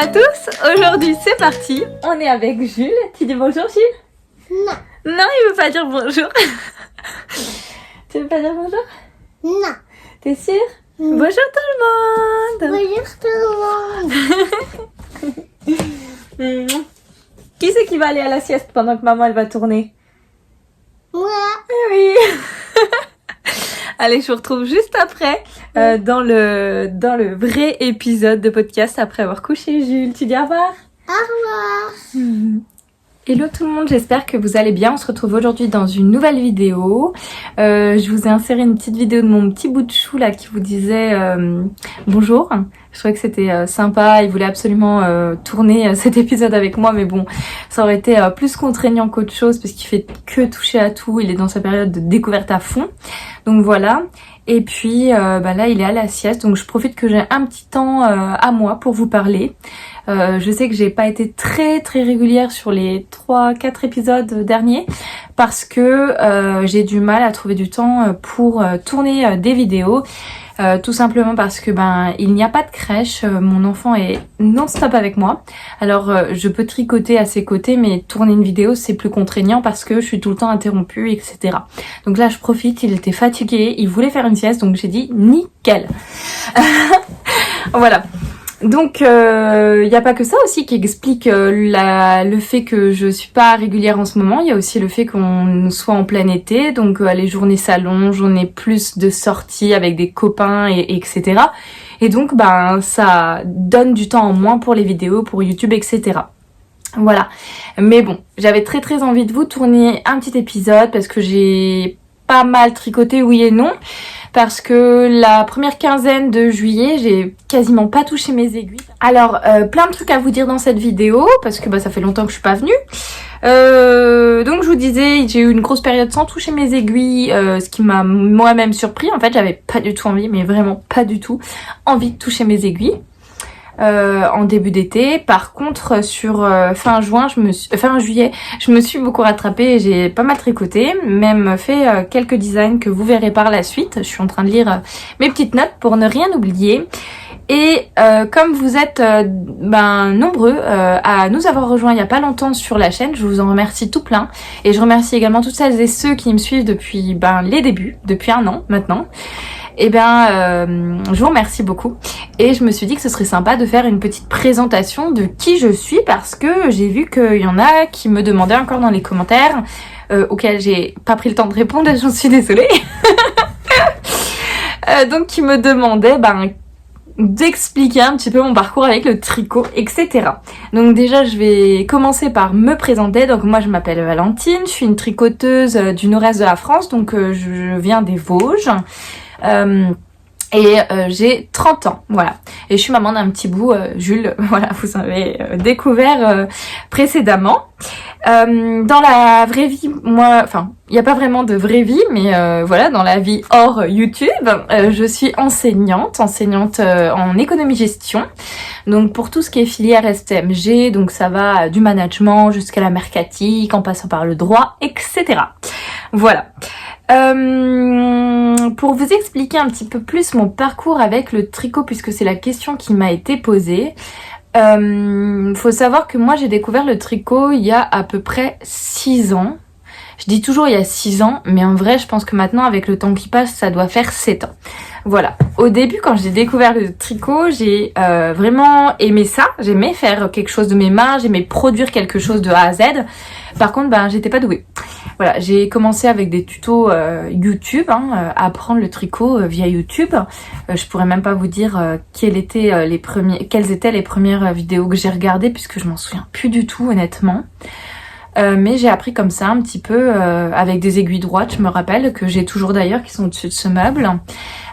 à tous, aujourd'hui c'est parti, on est avec Jules. Tu dis bonjour Jules? Non. Non, il veut pas dire bonjour. Tu veux pas dire bonjour? Non. T'es sûr? Bonjour tout le monde. Bonjour tout le monde. Qui c'est qui va aller à la sieste pendant que maman elle va tourner? Moi. Oui. Allez, je vous retrouve juste après dans le vrai épisode de podcast après avoir couché Jules. Tu dis au revoir? Au revoir. Hello tout le monde, j'espère que vous allez bien. On se retrouve aujourd'hui dans une nouvelle vidéo. Je vous ai inséré une petite vidéo de mon petit bout de chou là qui vous disait bonjour. Je trouvais que c'était sympa, il voulait absolument tourner cet épisode avec moi, mais bon, ça aurait été plus contraignant qu'autre chose parce qu'il fait que toucher à tout, il est dans sa période de découverte à fond. Donc voilà. Et puis là il est à la sieste, donc je profite que j'ai un petit temps à moi pour vous parler. Je sais que j'ai pas été très régulière sur les 3-4 épisodes derniers parce que j'ai du mal à trouver du temps pour tourner des vidéos. Tout simplement parce que il n'y a pas de crèche, mon enfant est non-stop avec moi. Alors je peux tricoter à ses côtés, mais tourner une vidéo c'est plus contraignant parce que je suis tout le temps interrompue, etc. Donc là je profite, il était fatigué, il voulait faire une sieste, donc j'ai dit nickel. Voilà. Donc il n'y a pas que ça aussi qui explique le fait que je suis pas régulière en ce moment. Il y a aussi le fait qu'on soit en plein été, donc les journées s'allongent, on est plus de sorties avec des copains etc. Et donc ça donne du temps en moins pour les vidéos, pour YouTube, etc. Voilà. Mais bon, j'avais très envie de vous tourner un petit épisode parce que j'ai pas mal tricoté, oui et non. Parce que la première quinzaine de juillet, j'ai quasiment pas touché mes aiguilles. Alors, plein de trucs à vous dire dans cette vidéo, parce que ça fait longtemps que je suis pas venue. Donc je vous disais, j'ai eu une grosse période sans toucher mes aiguilles, ce qui m'a moi-même surpris. En fait, j'avais pas du tout envie, mais vraiment pas du tout envie de toucher mes aiguilles. En début d'été. Par contre, sur fin juillet, je me suis beaucoup rattrapée et j'ai pas mal tricoté, même fait quelques designs que vous verrez par la suite. Je suis en train de lire mes petites notes pour ne rien oublier. Et comme vous êtes nombreux à nous avoir rejoints il y a pas longtemps sur la chaîne, je vous en remercie tout plein. Et je remercie également toutes celles et ceux qui me suivent depuis les débuts, depuis 1 an maintenant. Je vous remercie beaucoup et je me suis dit que ce serait sympa de faire une petite présentation de qui je suis parce que j'ai vu qu'il y en a qui me demandaient encore dans les commentaires auxquels j'ai pas pris le temps de répondre, j'en suis désolée. Donc qui me demandaient d'expliquer un petit peu mon parcours avec le tricot, etc. Donc déjà je vais commencer par me présenter. Donc moi je m'appelle Valentine, je suis une tricoteuse du nord-est de la France, donc je viens des Vosges. J'ai 30 ans, voilà. Et je suis maman d'un petit bout, Jules, voilà, vous avez découvert précédemment. Dans la vraie vie, il n'y a pas vraiment de vraie vie, mais voilà, dans la vie hors YouTube, je suis enseignante en économie-gestion. Donc pour tout ce qui est filière STMG, donc ça va du management jusqu'à la mercatique, en passant par le droit, etc. Voilà. Pour vous expliquer un petit peu plus mon parcours avec le tricot, puisque c'est la question qui m'a été posée, faut savoir que moi j'ai découvert le tricot il y a à peu près 6 ans. Je dis toujours il y a 6 ans, mais en vrai je pense que maintenant avec le temps qui passe ça doit faire 7 ans. Voilà. Au début quand j'ai découvert le tricot, j'ai vraiment aimé ça. J'aimais faire quelque chose de mes mains, j'aimais produire quelque chose de A à Z. Par contre j'étais pas douée. Voilà, j'ai commencé avec des tutos YouTube, apprendre le tricot via YouTube. Je pourrais même pas vous dire quelles étaient les premières vidéos que j'ai regardées puisque je m'en souviens plus du tout honnêtement. Mais j'ai appris comme ça un petit peu avec des aiguilles droites, je me rappelle, que j'ai toujours d'ailleurs, qui sont au-dessus de ce meuble.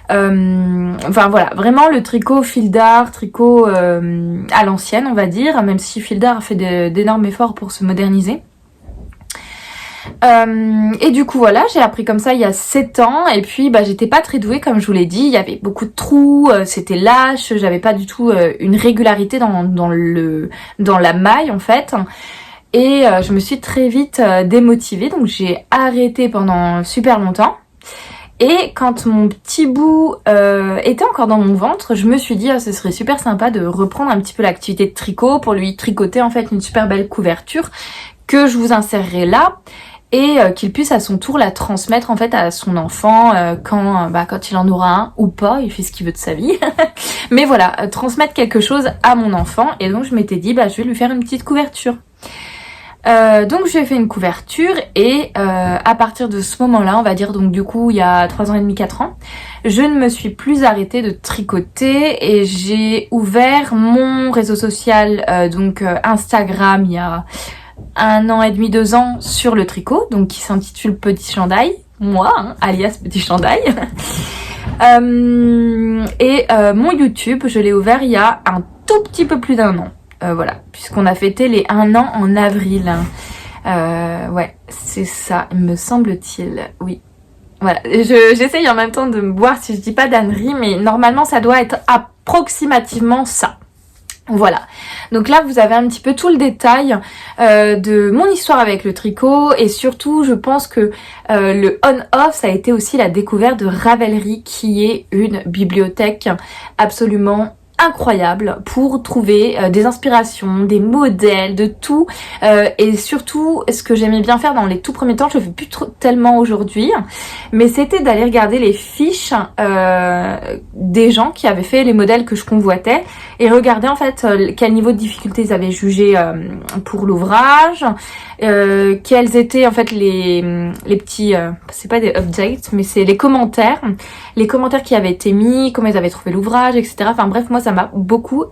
Voilà, vraiment le tricot fil d'art, tricot à l'ancienne on va dire, même si fil d'art a fait d'énormes efforts pour se moderniser. Et du coup voilà, j'ai appris comme ça il y a 7 ans et puis j'étais pas très douée comme je vous l'ai dit, il y avait beaucoup de trous, c'était lâche, j'avais pas du tout une régularité dans la maille en fait. Et je me suis très vite démotivée, donc j'ai arrêté pendant super longtemps. Et quand mon petit bout était encore dans mon ventre, je me suis dit ce serait super sympa de reprendre un petit peu l'activité de tricot pour lui tricoter en fait une super belle couverture que je vous insérerai là et qu'il puisse à son tour la transmettre en fait à son enfant quand il en aura un ou pas, il fait ce qu'il veut de sa vie. Mais voilà, transmettre quelque chose à mon enfant et donc je m'étais dit je vais lui faire une petite couverture. Donc j'ai fait une couverture et à partir de ce moment-là, on va dire donc du coup il y a 3 ans et demi, 4 ans, je ne me suis plus arrêtée de tricoter et j'ai ouvert mon réseau social Instagram il y a 1 an et demi, 2 ans sur le tricot, donc qui s'intitule Petit Chandail, moi, alias Petit Chandail. Mon YouTube, je l'ai ouvert il y a un tout petit peu plus d'1 an. Voilà, puisqu'on a fêté les 1 an en avril. Ouais, c'est ça, me semble-t-il, oui. Voilà, j'essaye en même temps de me voir si je dis pas d'ânerie, mais normalement ça doit être approximativement ça. Voilà, donc là vous avez un petit peu tout le détail de mon histoire avec le tricot et surtout je pense que le on-off ça a été aussi la découverte de Ravelry qui est une bibliothèque absolument incroyable pour trouver des inspirations, des modèles, de tout et surtout ce que j'aimais bien faire dans les tout premiers temps, je le fais plus tellement aujourd'hui, mais c'était d'aller regarder les fiches des gens qui avaient fait les modèles que je convoitais et regarder en fait quel niveau de difficulté ils avaient jugé pour l'ouvrage, quels étaient en fait les petits c'est pas des updates mais c'est les commentaires qui avaient été mis, comment ils avaient trouvé l'ouvrage, etc. Enfin bref, moi ça m'a beaucoup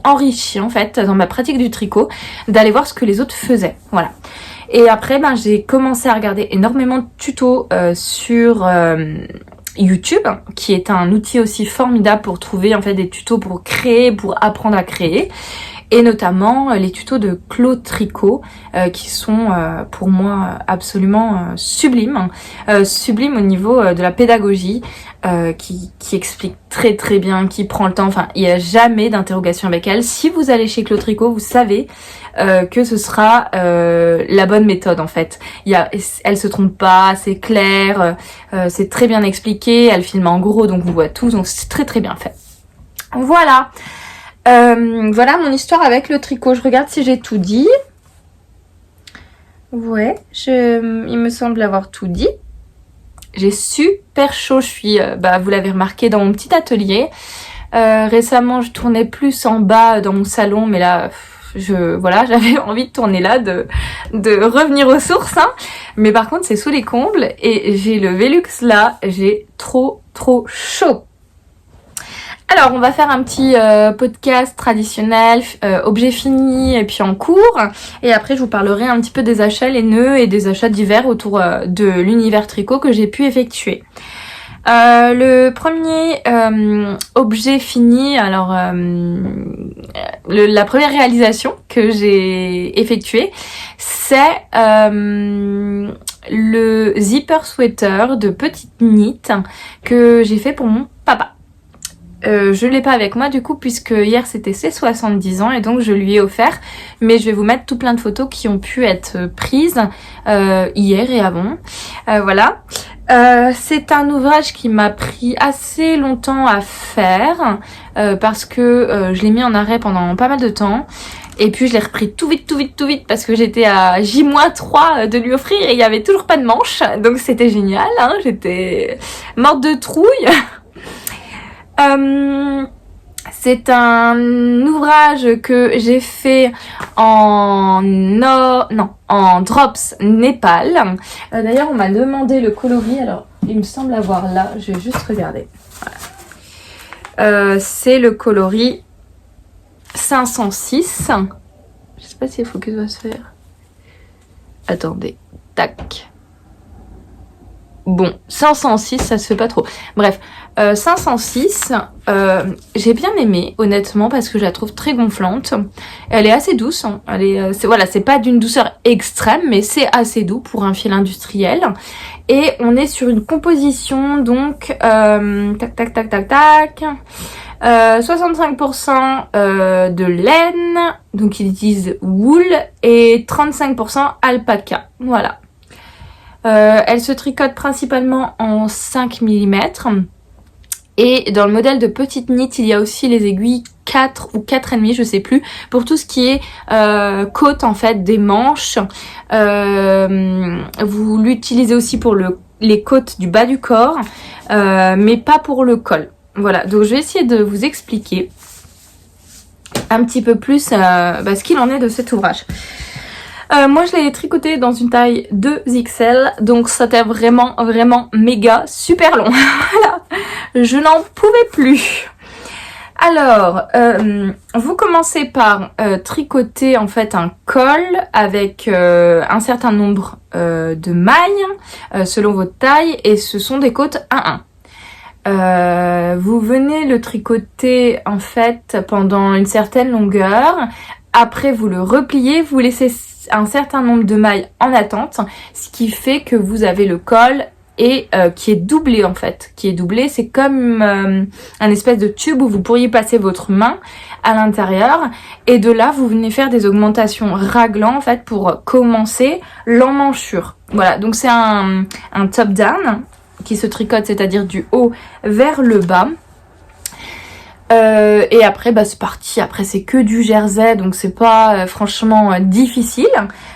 enrichi en fait dans ma pratique du tricot d'aller voir ce que les autres faisaient. Voilà. Et après j'ai commencé à regarder énormément de tutos sur YouTube, qui est un outil aussi formidable pour trouver en fait des tutos pour créer, pour apprendre à créer. Et notamment les tutos de Claude Tricot qui sont pour moi absolument sublimes. Sublimes au niveau de la pédagogie, qui explique très très bien, qui prend le temps. Enfin, il n'y a jamais d'interrogation avec elle. Si vous allez chez Claude Tricot, vous savez que ce sera la bonne méthode en fait. Elle se trompe pas, c'est clair, c'est très bien expliqué, elle filme en gros donc on voit tout, donc c'est très très bien fait. Voilà. Voilà mon histoire avec le tricot. Je regarde si j'ai tout dit. Ouais, il me semble avoir tout dit. J'ai super chaud, je suis, vous l'avez remarqué dans mon petit atelier. Récemment, je tournais plus en bas dans mon salon, mais là, j'avais envie de tourner là, de revenir aux sources. Hein. Mais par contre, c'est sous les combles et j'ai le Velux là, j'ai trop chaud. Alors, on va faire un petit podcast traditionnel, objet fini et puis en cours. Et après, je vous parlerai un petit peu des achats, les nœuds et des achats divers autour de l'univers tricot que j'ai pu effectuer. Le premier objet fini, alors la première réalisation que j'ai effectuée, c'est le zipper sweater de petite knit que j'ai fait pour mon papa. Je l'ai pas avec moi du coup puisque hier c'était ses 70 ans et donc je lui ai offert, mais je vais vous mettre tout plein de photos qui ont pu être prises hier et avant. Voilà. C'est un ouvrage qui m'a pris assez longtemps à faire parce que je l'ai mis en arrêt pendant pas mal de temps. Et puis je l'ai repris tout vite parce que j'étais à J-3 de lui offrir et il y avait toujours pas de manche. Donc c'était génial, hein, j'étais morte de trouille. C'est un ouvrage que j'ai fait en drops Népal. D'ailleurs, on m'a demandé le coloris. Alors, il me semble avoir là. Je vais juste regarder. Voilà. C'est le coloris 506. Je sais pas si le focus va se faire. Attendez. Tac. Bon, 506, ça se fait pas trop. Bref, 506, j'ai bien aimé, honnêtement, parce que je la trouve très gonflante. Elle est assez douce. Hein. C'est pas d'une douceur extrême, mais c'est assez doux pour un fil industriel. Et on est sur une composition, donc, 65% de laine, donc ils disent wool, et 35% alpaca. Voilà. Elle se tricote principalement en 5 mm. Et dans le modèle de petite knit, il y a aussi les aiguilles 4 ou 4,5, je sais plus, pour tout ce qui est côte en fait des manches. Vous l'utilisez aussi pour les côtes du bas du corps, mais pas pour le col. Voilà, donc je vais essayer de vous expliquer un petit peu plus ce qu'il en est de cet ouvrage. Moi je l'ai tricoté dans une taille 2XL, donc c'était vraiment méga super long. Voilà, je n'en pouvais plus. Alors, vous commencez par tricoter en fait un col avec un certain nombre de mailles selon votre taille, et ce sont des côtes 1-1. Vous venez le tricoter en fait pendant une certaine longueur. Après vous le repliez, vous laissez un certain nombre de mailles en attente, ce qui fait que vous avez le col et qui est doublé en fait. Qui est doublé, c'est comme un espèce de tube où vous pourriez passer votre main à l'intérieur, et de là vous venez faire des augmentations raglan en fait pour commencer l'emmanchure. Voilà, donc c'est un top down qui se tricote, c'est-à-dire du haut vers le bas. Et après c'est parti, après c'est que du jersey, donc c'est pas franchement difficile.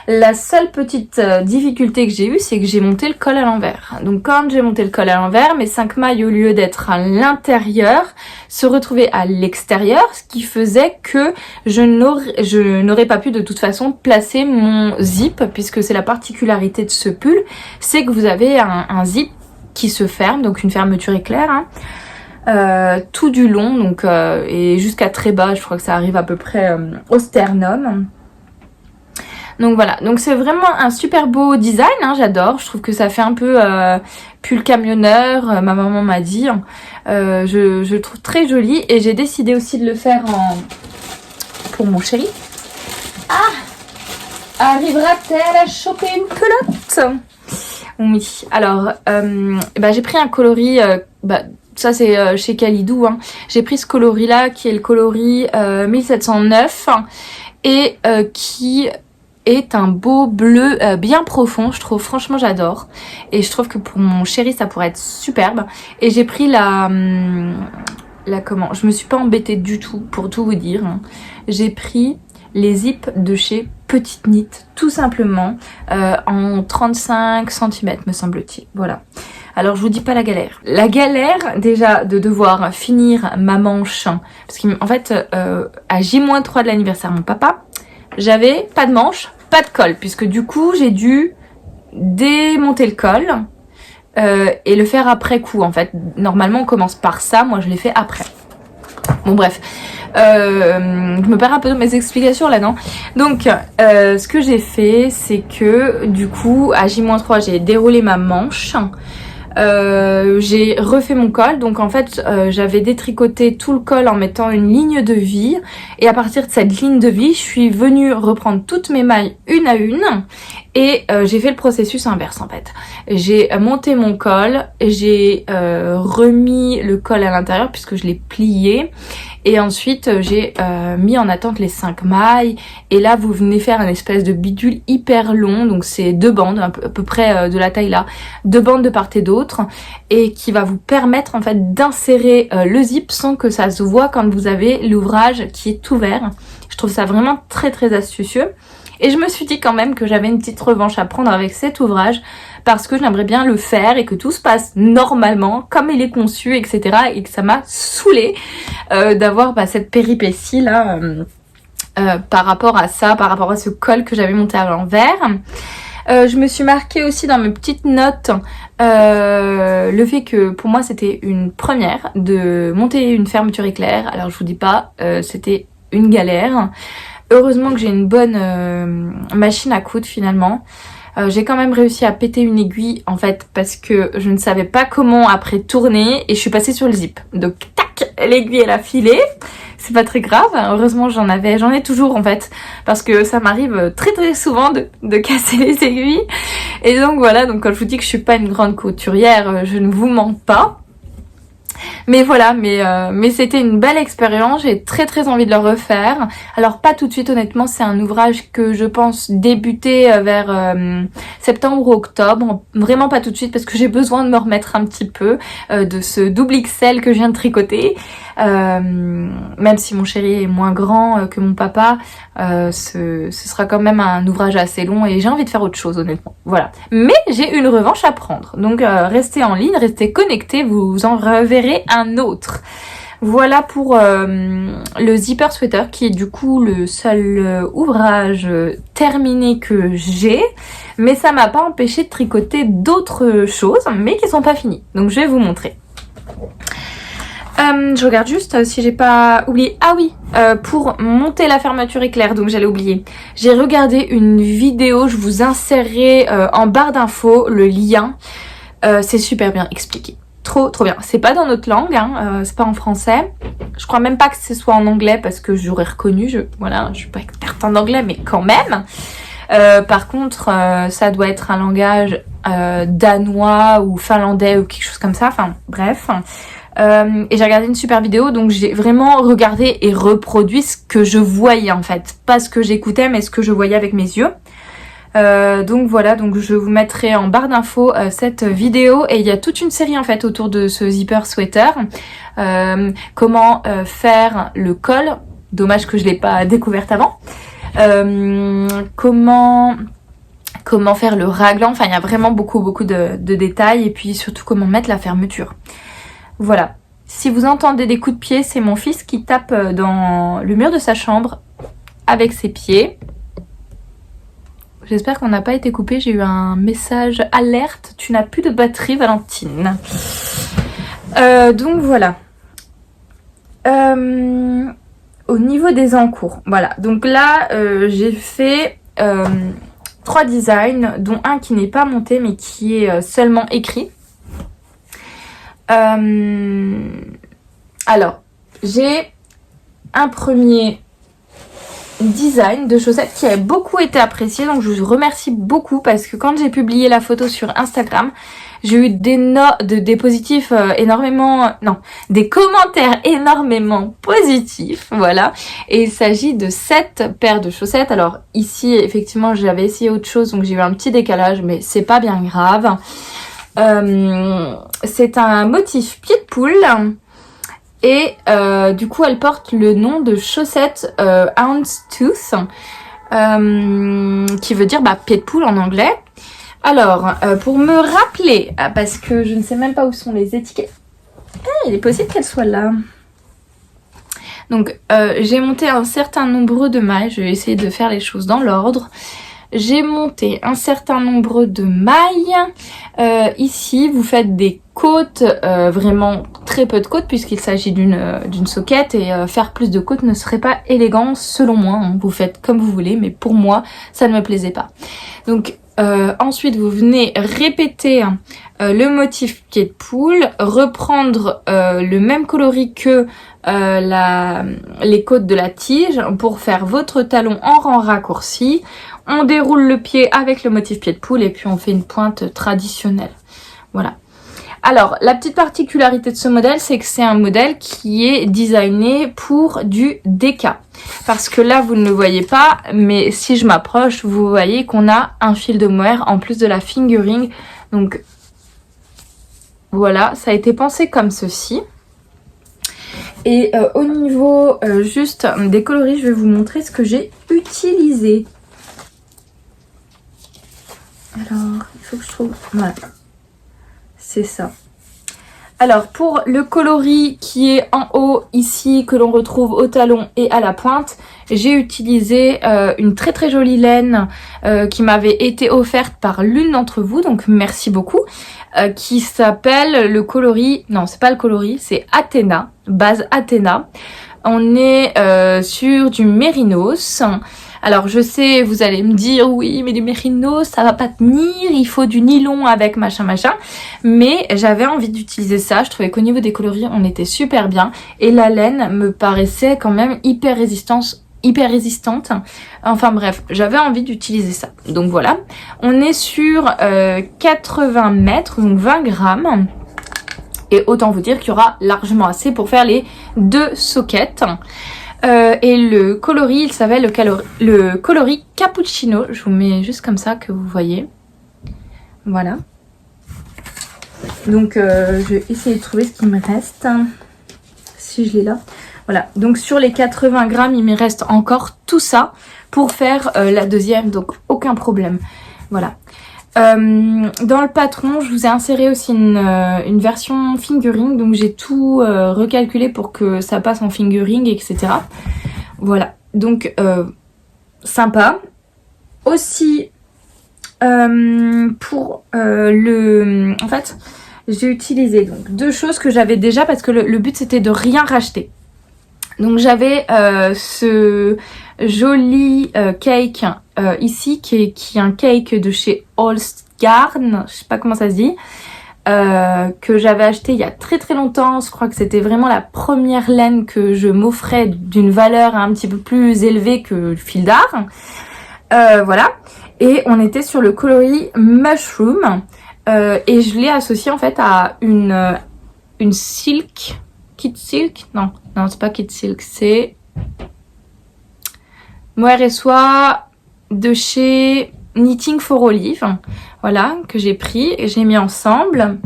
La seule petite difficulté que j'ai eue, c'est que j'ai monté le col à l'envers. Donc quand j'ai monté le col à l'envers, mes 5 mailles, au lieu d'être à l'intérieur, se retrouvaient à l'extérieur, ce qui faisait que je n'aurais pas pu de toute façon placer mon zip, puisque c'est la particularité de ce pull, c'est que vous avez un zip qui se ferme, donc une fermeture éclair, hein. Tout du long, donc et jusqu'à très bas, je crois que ça arrive à peu près au sternum. Donc voilà, donc c'est vraiment un super beau design, hein, j'adore. Je trouve que ça fait un peu pull camionneur, ma maman m'a dit. Je le trouve très joli, et j'ai décidé aussi de le faire pour mon chéri. Ah, arrivera-t-elle à choper une culotte? Oui, alors j'ai pris un coloris, ça c'est chez Kalidou, hein. J'ai pris ce coloris là qui est le coloris 1709 et qui est un beau bleu bien profond, je trouve. Franchement j'adore, et je trouve que pour mon chéri ça pourrait être superbe. Et j'ai pris la comment, je me suis pas embêtée du tout pour tout vous dire, hein. J'ai pris les zips de chez Petite Knit, tout simplement, en 35 cm me semble-t-il. Voilà. Alors je vous dis pas la galère. La galère déjà de devoir finir ma manche, parce qu'en fait à J-3 de l'anniversaire de mon papa, j'avais pas de manche, pas de col, puisque du coup j'ai dû démonter le col et le faire après coup en fait. Normalement on commence par ça, moi je l'ai fait après. Bon bref, je me perds un peu dans mes explications là, non? Donc ce que j'ai fait, c'est que du coup à J-3 j'ai déroulé ma manche. J'ai refait mon col, donc en fait j'avais détricoté tout le col en mettant une ligne de vie, et à partir de cette ligne de vie je suis venue reprendre toutes mes mailles une à une, et j'ai fait le processus inverse en fait. J'ai monté mon col, j'ai remis le col à l'intérieur puisque je l'ai plié, et ensuite j'ai mis en attente les 5 mailles, et là vous venez faire un espèce de bidule hyper long, donc c'est 2 bandes à peu près de la taille là, 2 bandes de part et d'autre, et qui va vous permettre en fait d'insérer le zip sans que ça se voit quand vous avez l'ouvrage qui est ouvert. Je trouve ça vraiment très astucieux, et je me suis dit quand même que j'avais une petite revanche à prendre avec cet ouvrage, parce que j'aimerais bien le faire et que tout se passe normalement comme il est conçu, etc. Et que ça m'a saoulée d'avoir cette péripétie là par rapport à ça, par rapport à ce col que j'avais monté à l'envers. Je me suis marqué aussi dans mes petites notes le fait que pour moi c'était une première de monter une fermeture éclair. Alors je vous dis pas, c'était une galère. Heureusement que j'ai une bonne machine à coudre finalement. J'ai quand même réussi à péter une aiguille en fait, parce que je ne savais pas comment après tourner, et je suis passée sur le zip. Donc tac, l'aiguille elle a filé. C'est pas très grave, heureusement j'en ai toujours en fait, parce que ça m'arrive très souvent de casser les aiguilles. Et donc voilà, donc quand je vous dis que je suis pas une grande couturière, je ne vous mens pas. Mais voilà, mais c'était une belle expérience, j'ai très très envie de le refaire. Alors pas tout de suite honnêtement, c'est un ouvrage que je pense débuter vers septembre ou octobre. Vraiment pas tout de suite parce que j'ai besoin de me remettre un petit peu de ce double XL que je viens de tricoter. Même si mon chéri est moins grand que mon papa, ce sera quand même un ouvrage assez long et j'ai envie de faire autre chose honnêtement. Voilà. Mais j'ai une revanche à prendre. Donc restez en ligne, restez connectés, vous en reverrez un autre. Voilà pour le zipper sweater qui est du coup le seul ouvrage terminé que j'ai. Mais ça m'a pas empêché de tricoter d'autres choses mais qui sont pas finies. Donc je vais vous montrer. Je regarde juste si j'ai pas oublié. Ah oui, pour monter la fermeture éclair, donc j'allais oublier. J'ai regardé une vidéo, je vous insérerai en barre d'infos le lien. C'est super bien expliqué. Trop bien. C'est pas dans notre langue, hein, c'est pas en français. Je crois même pas que ce soit en anglais parce que j'aurais reconnu. Voilà, je suis pas experte en anglais, mais quand même. Par contre, ça doit être un langage danois ou finlandais ou quelque chose comme ça. Enfin, bref. Et j'ai regardé une super vidéo, donc j'ai vraiment regardé et reproduit ce que je voyais en fait. Pas ce que j'écoutais, mais ce que je voyais avec mes yeux. Donc voilà, donc je vous mettrai en barre d'infos cette vidéo et il y a toute une série en fait autour de ce zipper sweater. Comment faire le col, dommage que je l'ai pas découverte avant. Comment faire le raglan, enfin il y a vraiment beaucoup de détails et puis surtout comment mettre la fermeture. Voilà, si vous entendez des coups de pied, c'est mon fils qui tape dans le mur de sa chambre avec ses pieds. J'espère qu'on n'a pas été coupé, j'ai eu un message alerte, tu n'as plus de batterie Valentine. Donc voilà. Au niveau des encours, voilà. Donc là, j'ai fait 3 designs, dont un qui n'est pas monté mais qui est seulement écrit. Alors, j'ai un premier design de chaussettes qui a beaucoup été apprécié, donc je vous remercie beaucoup parce que quand j'ai publié la photo sur Instagram, j'ai eu des positifs des commentaires énormément positifs, voilà. Et il s'agit de 7 paires de chaussettes. Alors ici, effectivement, j'avais essayé autre chose, donc j'ai eu un petit décalage, mais c'est pas bien grave. C'est un motif pied de poule. Et du coup, elle porte le nom de chaussettes Houndstooth, qui veut dire pied de poule en anglais. Alors, pour me rappeler, parce que je ne sais même pas où sont les étiquettes. Il est possible qu'elles soient là. Donc, j'ai monté un certain nombre de mailles. Je vais essayer de faire les choses dans l'ordre. J'ai monté un certain nombre de mailles. Ici, vous faites des côtes, vraiment très peu de côtes puisqu'il s'agit d'une soquette et faire plus de côtes ne serait pas élégant selon moi. Hein. Vous faites comme vous voulez, mais pour moi, ça ne me plaisait pas. Donc, ensuite, vous venez répéter le motif pied de poule, reprendre le même coloris que les côtes de la tige pour faire votre talon en rang raccourci. On déroule le pied avec le motif pied de poule et puis on fait une pointe traditionnelle. Voilà. Alors, la petite particularité de ce modèle, c'est que c'est un modèle qui est designé pour du déca. Parce que là, vous ne le voyez pas, mais si je m'approche, vous voyez qu'on a un fil de mohair en plus de la fingering. Donc, voilà, ça a été pensé comme ceci. Et au niveau juste des coloris, je vais vous montrer ce que j'ai utilisé. Alors, il faut que je trouve... Voilà. C'est ça. Alors, pour le coloris qui est en haut, ici, que l'on retrouve au talon et à la pointe, j'ai utilisé une très jolie laine qui m'avait été offerte par l'une d'entre vous, donc merci beaucoup, qui s'appelle le coloris... Non, c'est pas le coloris, c'est Athéna, base Athéna. On est sur du mérinos. Alors je sais, vous allez me dire oui mais du mérinos ça va pas tenir, il faut du nylon avec machin, mais j'avais envie d'utiliser ça, je trouvais qu'au niveau des coloris on était super bien et la laine me paraissait quand même hyper résistante, enfin bref, j'avais envie d'utiliser ça. Donc voilà, on est sur 80 mètres, donc 20 grammes Et autant vous dire qu'il y aura largement assez pour faire les 2 sockets. Et le coloris, il s'appelle le coloris cappuccino. Je vous mets juste comme ça que vous voyez. Voilà. Donc je vais essayer de trouver ce qu'il me reste. Si je l'ai là. Voilà. Donc sur les 80 grammes, il me reste encore tout ça pour faire la deuxième. Donc aucun problème. Voilà. Dans le patron, je vous ai inséré aussi une version fingering, donc j'ai tout recalculé pour que ça passe en fingering, etc. Voilà, donc sympa. Aussi, pour en fait, j'ai utilisé donc 2 choses que j'avais déjà parce que le but c'était de rien racheter. Donc j'avais ce joli cake ici qui est un cake de chez Holstgarn, je sais pas comment ça se dit, que j'avais acheté il y a très très longtemps. Je crois que c'était vraiment la première laine que je m'offrais d'une valeur un petit peu plus élevée que le fil d'art. Voilà, et on était sur le coloris mushroom et je l'ai associé en fait à une silk, kit silk, non c'est pas kit silk, c'est mohair et soie de chez Knitting for Olive, voilà, que j'ai pris et j'ai mis ensemble.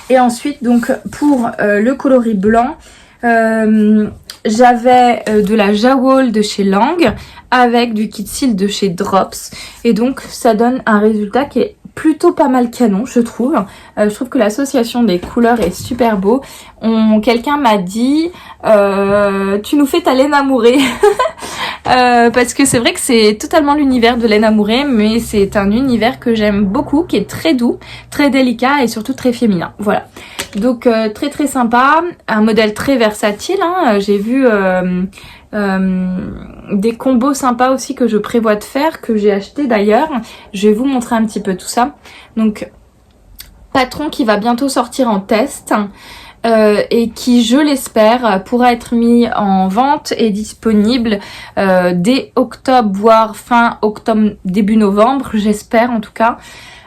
Et ensuite donc pour le coloris blanc, j'avais de la Jawol de chez Lang avec du kit silk de chez Drops, et donc ça donne un résultat qui est plutôt pas mal canon, je trouve. Je trouve que l'association des couleurs est super beau. Quelqu'un m'a dit tu nous fais ta laine amourée. Parce que c'est vrai que c'est totalement l'univers de laine amourée, mais c'est un univers que j'aime beaucoup, qui est très doux, très délicat et surtout très féminin. Voilà. Donc très très sympa, un modèle très versatile, hein. J'ai vu des combos sympas aussi que je prévois de faire, que j'ai acheté d'ailleurs. Je vais vous montrer un petit peu tout ça. Donc patron qui va bientôt sortir en test et qui, je l'espère, pourra être mis en vente et disponible dès octobre, voire fin octobre, début novembre, j'espère en tout cas.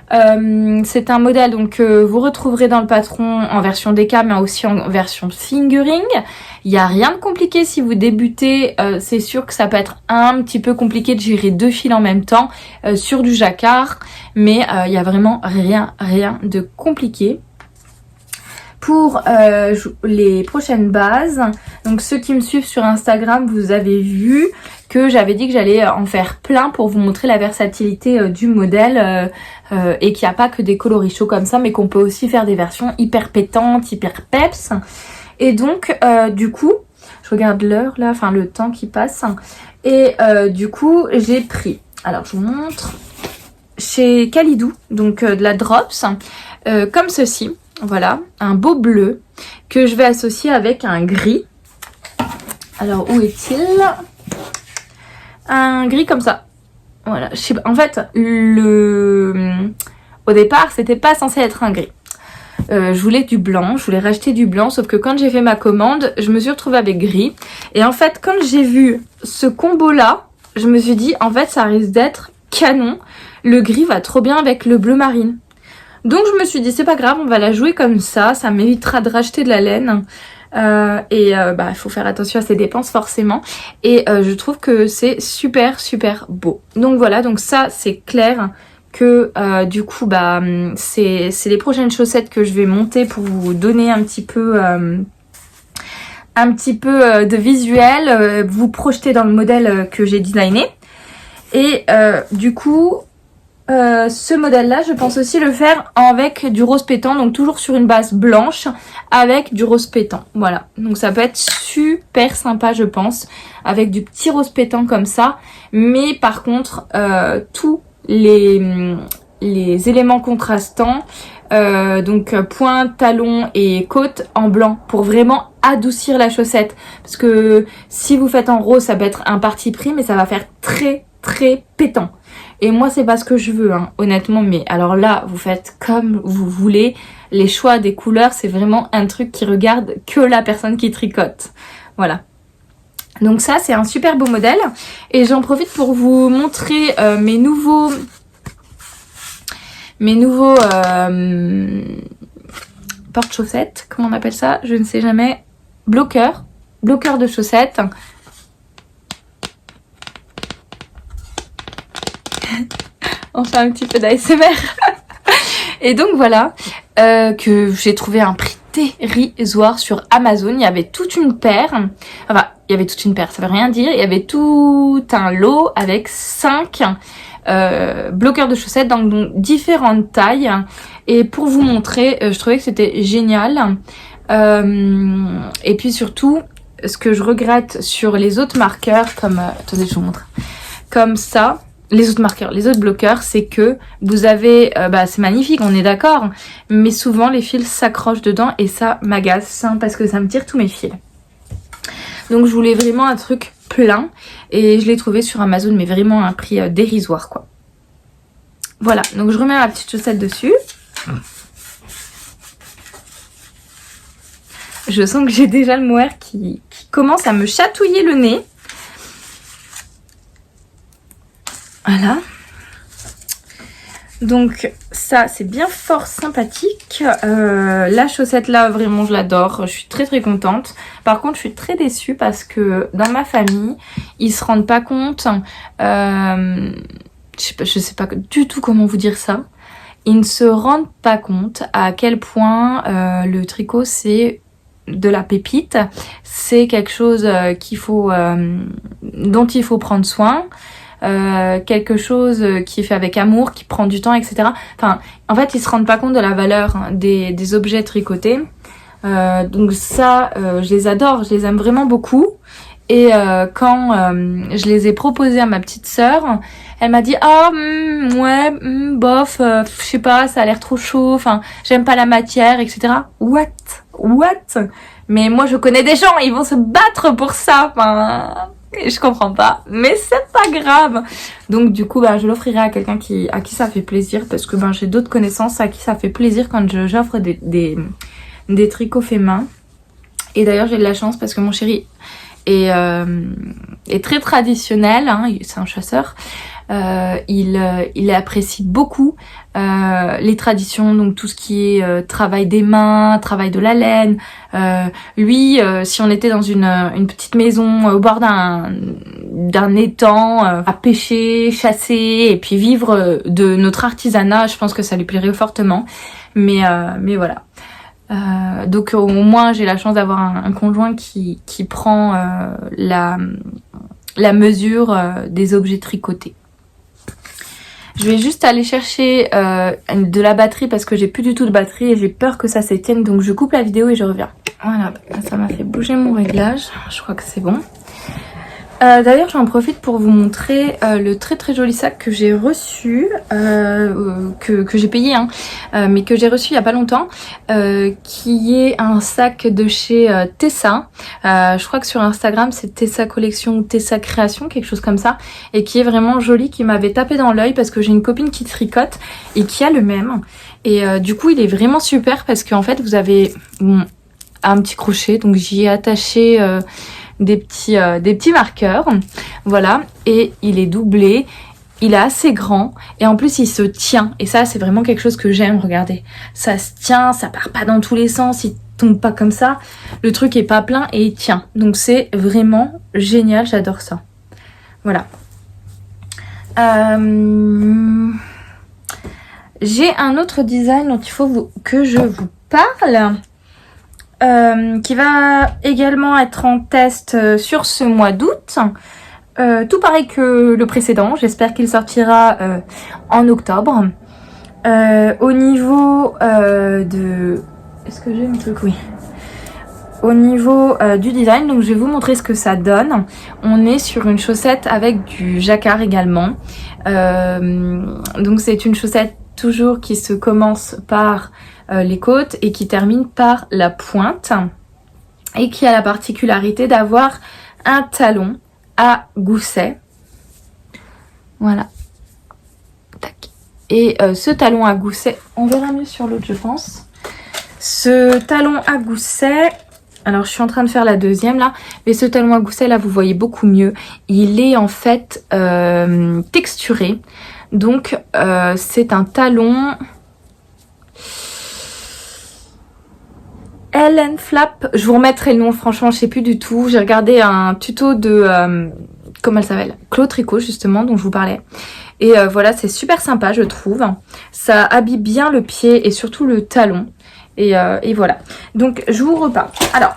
C'est un modèle donc que vous retrouverez dans le patron en version DK mais aussi en version fingering. Il n'y a rien de compliqué si vous débutez, c'est sûr que ça peut être un petit peu compliqué de gérer 2 fils en même temps sur du jacquard, mais il n'y a vraiment rien de compliqué. Pour les prochaines bases, donc ceux qui me suivent sur Instagram, vous avez vu que j'avais dit que j'allais en faire plein pour vous montrer la versatilité du modèle et qu'il n'y a pas que des coloris chauds comme ça, mais qu'on peut aussi faire des versions hyper pétantes, hyper peps. Et donc du coup, je regarde l'heure là, enfin le temps qui passe, et du coup j'ai pris, alors je vous montre, chez Kalidou, donc de la Drops, comme ceci. Voilà, un beau bleu que je vais associer avec un gris. Alors, où est-il? Un gris comme ça. Voilà, je sais pas. En fait, au départ, c'était pas censé être un gris. Je voulais du blanc, je voulais racheter du blanc, sauf que quand j'ai fait ma commande, je me suis retrouvée avec gris. Et en fait, quand j'ai vu ce combo-là, je me suis dit, en fait, ça risque d'être canon. Le gris va trop bien avec le bleu marine. Donc je me suis dit c'est pas grave, on va la jouer comme ça m'évitera de racheter de la laine. Il faut faire attention à ses dépenses forcément. Et je trouve que c'est super beau. Donc voilà, donc ça c'est clair que du coup c'est les prochaines chaussettes que je vais monter pour vous donner un petit peu de visuel, vous projeter dans le modèle que j'ai designé. Et du coup ce modèle là je pense aussi le faire avec du rose pétant, donc toujours sur une base blanche avec du rose pétant. Voilà, donc ça peut être super sympa je pense avec du petit rose pétant comme ça, mais par contre tous les éléments contrastants, donc pointe, talon et côte en blanc pour vraiment adoucir la chaussette, parce que si vous faites en rose ça peut être un parti pris, mais ça va faire très pétant. Et moi c'est pas ce que je veux hein, honnêtement, mais alors là vous faites comme vous voulez. Les choix des couleurs c'est vraiment un truc qui regarde que la personne qui tricote. Voilà. Donc ça c'est un super beau modèle. Et j'en profite pour vous montrer mes nouveaux porte-chaussettes, comment on appelle ça, je ne sais jamais, bloqueur de chaussettes. On fait un petit peu d'ASMR. Et donc voilà, que j'ai trouvé un prix dérisoire sur Amazon. Il y avait toute une paire, enfin il y avait toute une paire, ça veut rien dire, il y avait tout un lot avec 5 bloqueurs de chaussettes dans différentes tailles. Et pour vous montrer, je trouvais que c'était génial. Et puis surtout, ce que je regrette sur les autres marqueurs, comme attendez, je vous montre, comme ça, les autres marqueurs, les autres bloqueurs, c'est que vous avez, c'est magnifique, on est d'accord, mais souvent les fils s'accrochent dedans et ça m'agace parce que ça me tire tous mes fils. Donc je voulais vraiment un truc plein et je l'ai trouvé sur Amazon, mais vraiment à un prix dérisoire quoi. Voilà, donc je remets ma petite chaussette dessus. Je sens que j'ai déjà le mohair qui commence à me chatouiller le nez. Voilà. Donc ça c'est bien fort sympathique. La chaussette là vraiment je l'adore. Je suis très très contente. Par contre je suis très déçue parce que dans ma famille ils se rendent pas compte. Je sais pas du tout comment vous dire ça. Ils ne se rendent pas compte à quel point le tricot c'est de la pépite. C'est quelque chose dont il faut prendre soin. Quelque chose qui est fait avec amour, qui prend du temps, etc. Enfin, en fait, ils se rendent pas compte de la valeur des objets tricotés. Donc ça, je les adore, je les aime vraiment beaucoup. Et quand je les ai proposés à ma petite sœur, elle m'a dit bof, je sais pas, ça a l'air trop chaud, enfin j'aime pas la matière, etc. What? Mais moi je connais des gens, ils vont se battre pour ça, enfin je comprends pas, mais c'est pas grave. Donc du coup je l'offrirai à quelqu'un à qui ça fait plaisir, parce que j'ai d'autres connaissances à qui ça fait plaisir quand j'offre des tricots faits main. Et d'ailleurs j'ai de la chance parce que mon chéri est très traditionnel, hein, c'est un chasseur. Il apprécie beaucoup les traditions, donc tout ce qui est travail des mains, travail de la laine. Lui, si on était dans une petite maison au bord d'un étang, à pêcher, chasser et puis vivre de notre artisanat, je pense que ça lui plairait fortement. Mais voilà. Donc au moins j'ai la chance d'avoir un conjoint qui prend la mesure des objets tricotés. Je vais juste aller chercher de la batterie parce que j'ai plus du tout de batterie et j'ai peur que ça s'éteigne, donc je coupe la vidéo et je reviens. Voilà, ça m'a fait bouger mon réglage, je crois que c'est bon. D'ailleurs j'en profite pour vous montrer le très très joli sac que j'ai reçu, que j'ai payé mais que j'ai reçu il y a pas longtemps, qui est un sac de chez Tessa. Je crois que sur Instagram c'est Tessa Collection ou Tessa Création, quelque chose comme ça, et qui est vraiment joli, qui m'avait tapé dans l'œil parce que j'ai une copine qui tricote et qui a le même, et du coup il est vraiment super parce qu'en fait vous avez un petit crochet, donc j'y ai attaché des petits marqueurs, voilà, et il est doublé, il est assez grand et en plus il se tient, et ça c'est vraiment quelque chose que j'aime. Regardez, ça se tient, ça part pas dans tous les sens, il tombe pas comme ça, le truc est pas plein et il tient, donc c'est vraiment génial, j'adore ça. Voilà. J'ai un autre design dont il faut que je vous parle. Qui va également être en test sur ce mois d'août. Tout pareil que le précédent, j'espère qu'il sortira en octobre. Au niveau de... Est-ce que j'ai un truc? Oui. Au niveau du design, donc je vais vous montrer ce que ça donne. On est sur une chaussette avec du jacquard également. Donc c'est une chaussette toujours qui se commence par les côtes et qui termine par la pointe, et qui a la particularité d'avoir un talon à gousset. Voilà. Tac. Et ce talon à gousset, on verra mieux sur l'autre je pense. Ce talon à gousset, alors je suis en train de faire la deuxième là, mais ce talon à gousset là vous voyez beaucoup mieux. Il est en fait texturé. Donc c'est un talon... Ellen Flap. Je vous remettrai le nom, franchement, je sais plus du tout. J'ai regardé un tuto de... comment elle s'appelle, Claude Tricot, justement, dont je vous parlais. Et voilà, c'est super sympa, je trouve. Ça habille bien le pied et surtout le talon. Et voilà. Donc, je vous reparle. Alors,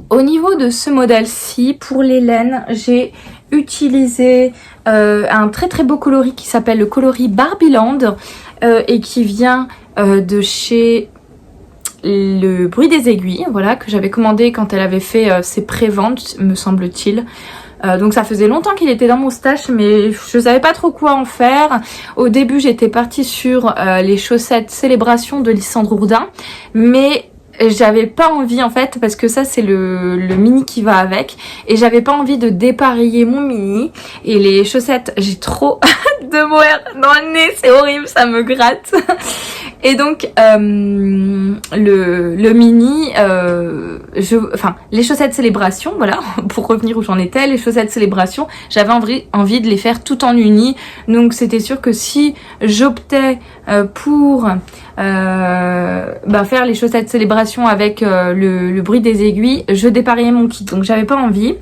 au niveau de ce modèle-ci, pour les laines, j'ai utilisé un très très beau coloris qui s'appelle le coloris Barbieland et qui vient de chez Le Bruit des Aiguilles, voilà, que j'avais commandé quand elle avait fait ses pré-ventes, me semble-t-il. Donc ça faisait longtemps qu'il était dans mon stash, mais je savais pas trop quoi en faire. Au début, j'étais partie sur les chaussettes Célébration de Lysandre Hourdin, mais j'avais pas envie en fait, parce que ça c'est le mini qui va avec, et j'avais pas envie de dépareiller mon mini. Et les chaussettes, j'ai trop de moire dans le nez, c'est horrible, ça me gratte. Et donc le mini, enfin les chaussettes Célébration, voilà, pour revenir où j'en étais, les chaussettes Célébration, j'avais envie de les faire tout en uni. Donc c'était sûr que si j'optais pour faire les chaussettes Célébration avec le bruit des aiguilles, je dépareillais mon kit, donc j'avais pas envie.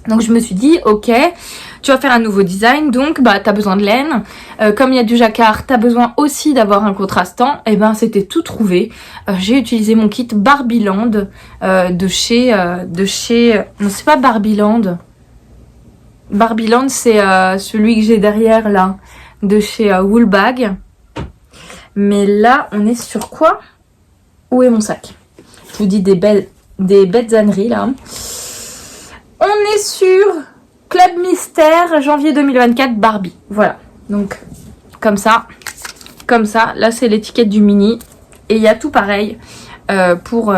Donc je me suis dit ok, tu vas faire un nouveau design, donc t'as besoin de laine, comme il y a du jacquard, t'as besoin aussi d'avoir un contrastant. Et ben c'était tout trouvé. J'ai utilisé mon kit Barbieland de chez non, c'est pas Barbieland. Barbieland, c'est celui que j'ai derrière là, de chez Woolbag. Mais là, on est sur quoi? Où est mon sac? Je vous dis des bêtes âneries là. On est sur Club Mystère, janvier 2024, Barbie. Voilà. Donc, comme ça. Là, c'est l'étiquette du mini. Et il y a tout pareil pour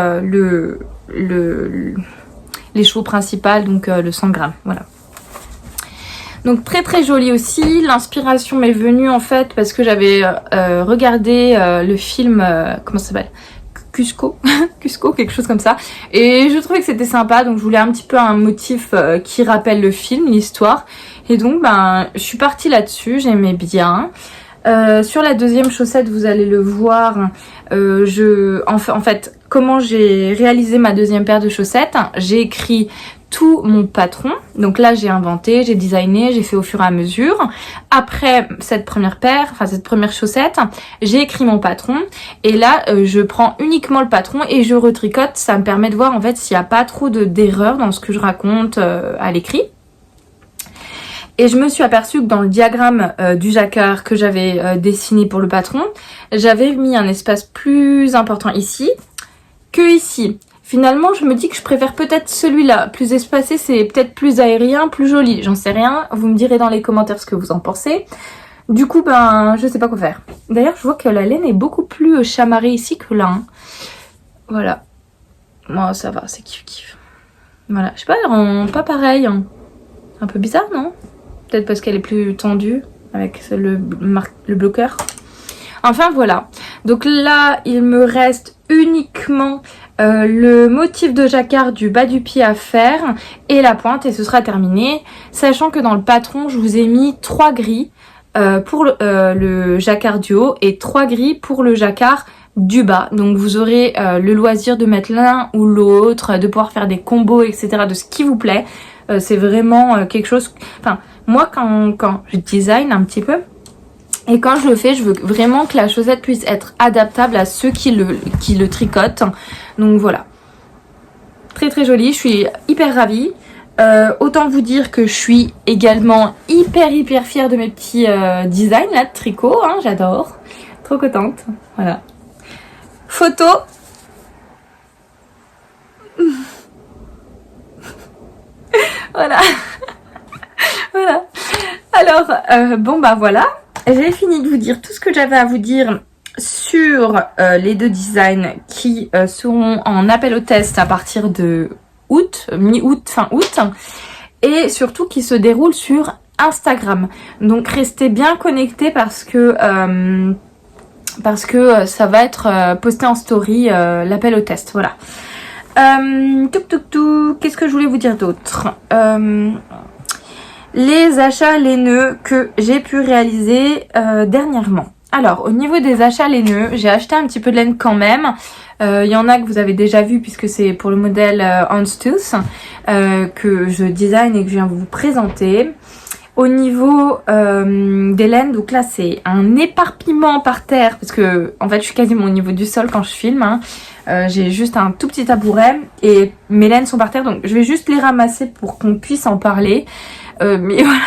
les chevaux principales, donc le 100 grammes. Voilà. Donc très très joli aussi. L'inspiration m'est venue en fait parce que j'avais regardé le film, comment ça s'appelle, Cusco, Cusco, quelque chose comme ça. Et je trouvais que c'était sympa, donc je voulais un petit peu un motif qui rappelle le film, l'histoire. Et donc je suis partie là-dessus, j'aimais bien. Sur la deuxième chaussette, vous allez le voir, en fait, comment j'ai réalisé ma deuxième paire de chaussettes. J'ai écrit tout mon patron, donc là j'ai inventé, j'ai designé, j'ai fait au fur et à mesure. Après cette première paire, enfin cette première chaussette, j'ai écrit mon patron et là je prends uniquement le patron et je retricote. Ça me permet de voir en fait s'il n'y a pas trop d'erreurs dans ce que je raconte à l'écrit. Et je me suis aperçue que dans le diagramme du jacquard que j'avais dessiné pour le patron, j'avais mis un espace plus important ici que ici. Finalement, je me dis que je préfère peut-être celui-là, plus espacé, c'est peut-être plus aérien, plus joli, j'en sais rien. Vous me direz dans les commentaires ce que vous en pensez. Du coup, je sais pas quoi faire. D'ailleurs, je vois que la laine est beaucoup plus chamarrée ici que là. Hein. Voilà. Moi, ça va, c'est kiff. Voilà, je sais pas, elle rend pas pareil. Hein. Un peu bizarre, non? Peut-être parce qu'elle est plus tendue avec le bloqueur. Enfin, voilà. Donc là, il me reste uniquement le motif de jacquard du bas du pied à faire et la pointe et ce sera terminé. Sachant que dans le patron, je vous ai mis 3 gris pour le jacquard du haut et 3 gris pour le jacquard du bas. Donc vous aurez le loisir de mettre l'un ou l'autre, de pouvoir faire des combos, etc. de ce qui vous plaît. C'est vraiment quelque chose... Enfin, moi quand je design un petit peu, et quand je le fais, je veux vraiment que la chaussette puisse être adaptable à ceux qui le tricotent. Donc voilà. Très très joli, je suis hyper ravie. Autant vous dire que je suis également hyper fière de mes petits designs là de tricot. Hein, j'adore. Trop contente. Voilà. Photo. Voilà. Voilà. Alors, voilà. J'ai fini de vous dire tout ce que j'avais à vous dire sur les 2 designs qui seront en appel au test à partir de août, mi-août, fin août. Et surtout qui se déroulent sur Instagram. Donc restez bien connectés parce que ça va être posté en story l'appel au test. Voilà. Qu'est-ce que je voulais vous dire d'autre? Les achats laineux que j'ai pu réaliser dernièrement. Alors, au niveau des achats laineux, j'ai acheté un petit peu de laine quand même. Il y en a que vous avez déjà vu puisque c'est pour le modèle Houndstooth que je design et que je viens vous présenter. Au niveau des laines, donc là c'est un éparpillement par terre parce que en fait je suis quasiment au niveau du sol quand je filme. Hein. J'ai juste un tout petit tabouret et mes laines sont par terre, donc je vais juste les ramasser pour qu'on puisse en parler. Mais voilà.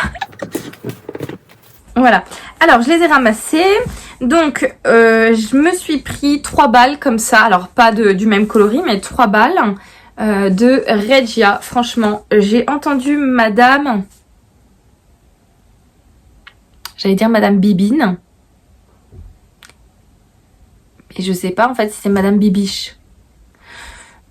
Voilà. Alors je les ai ramassées. Donc je me suis pris 3 balles comme ça. Alors pas du même coloris, mais 3 balles de Regia. Franchement, j'ai entendu madame... J'allais dire Madame Bibine. Et je sais pas en fait si c'est Madame Bibiche.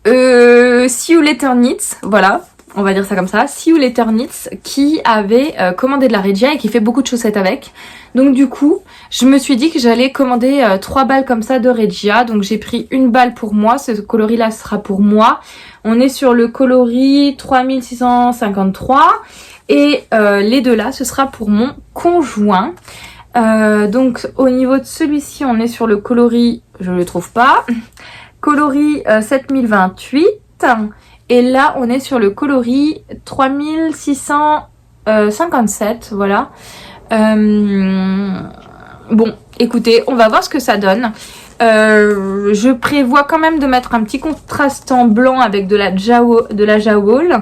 See You Later Knits, voilà, on va dire ça comme ça. See You Later Knits qui avait commandé de la Regia et qui fait beaucoup de chaussettes avec. Donc du coup, je me suis dit que j'allais commander 3 balles comme ça de Regia. Donc j'ai pris une balle pour moi, ce coloris là sera pour moi. On est sur le coloris 3653. Et les deux là, ce sera pour mon conjoint. Donc au niveau de celui-ci, on est sur le coloris, je le trouve pas, coloris 7028. Et là, on est sur le coloris 3657, voilà. Bon, écoutez, on va voir ce que ça donne. Je prévois quand même de mettre un petit contrastant blanc avec de la Jawol.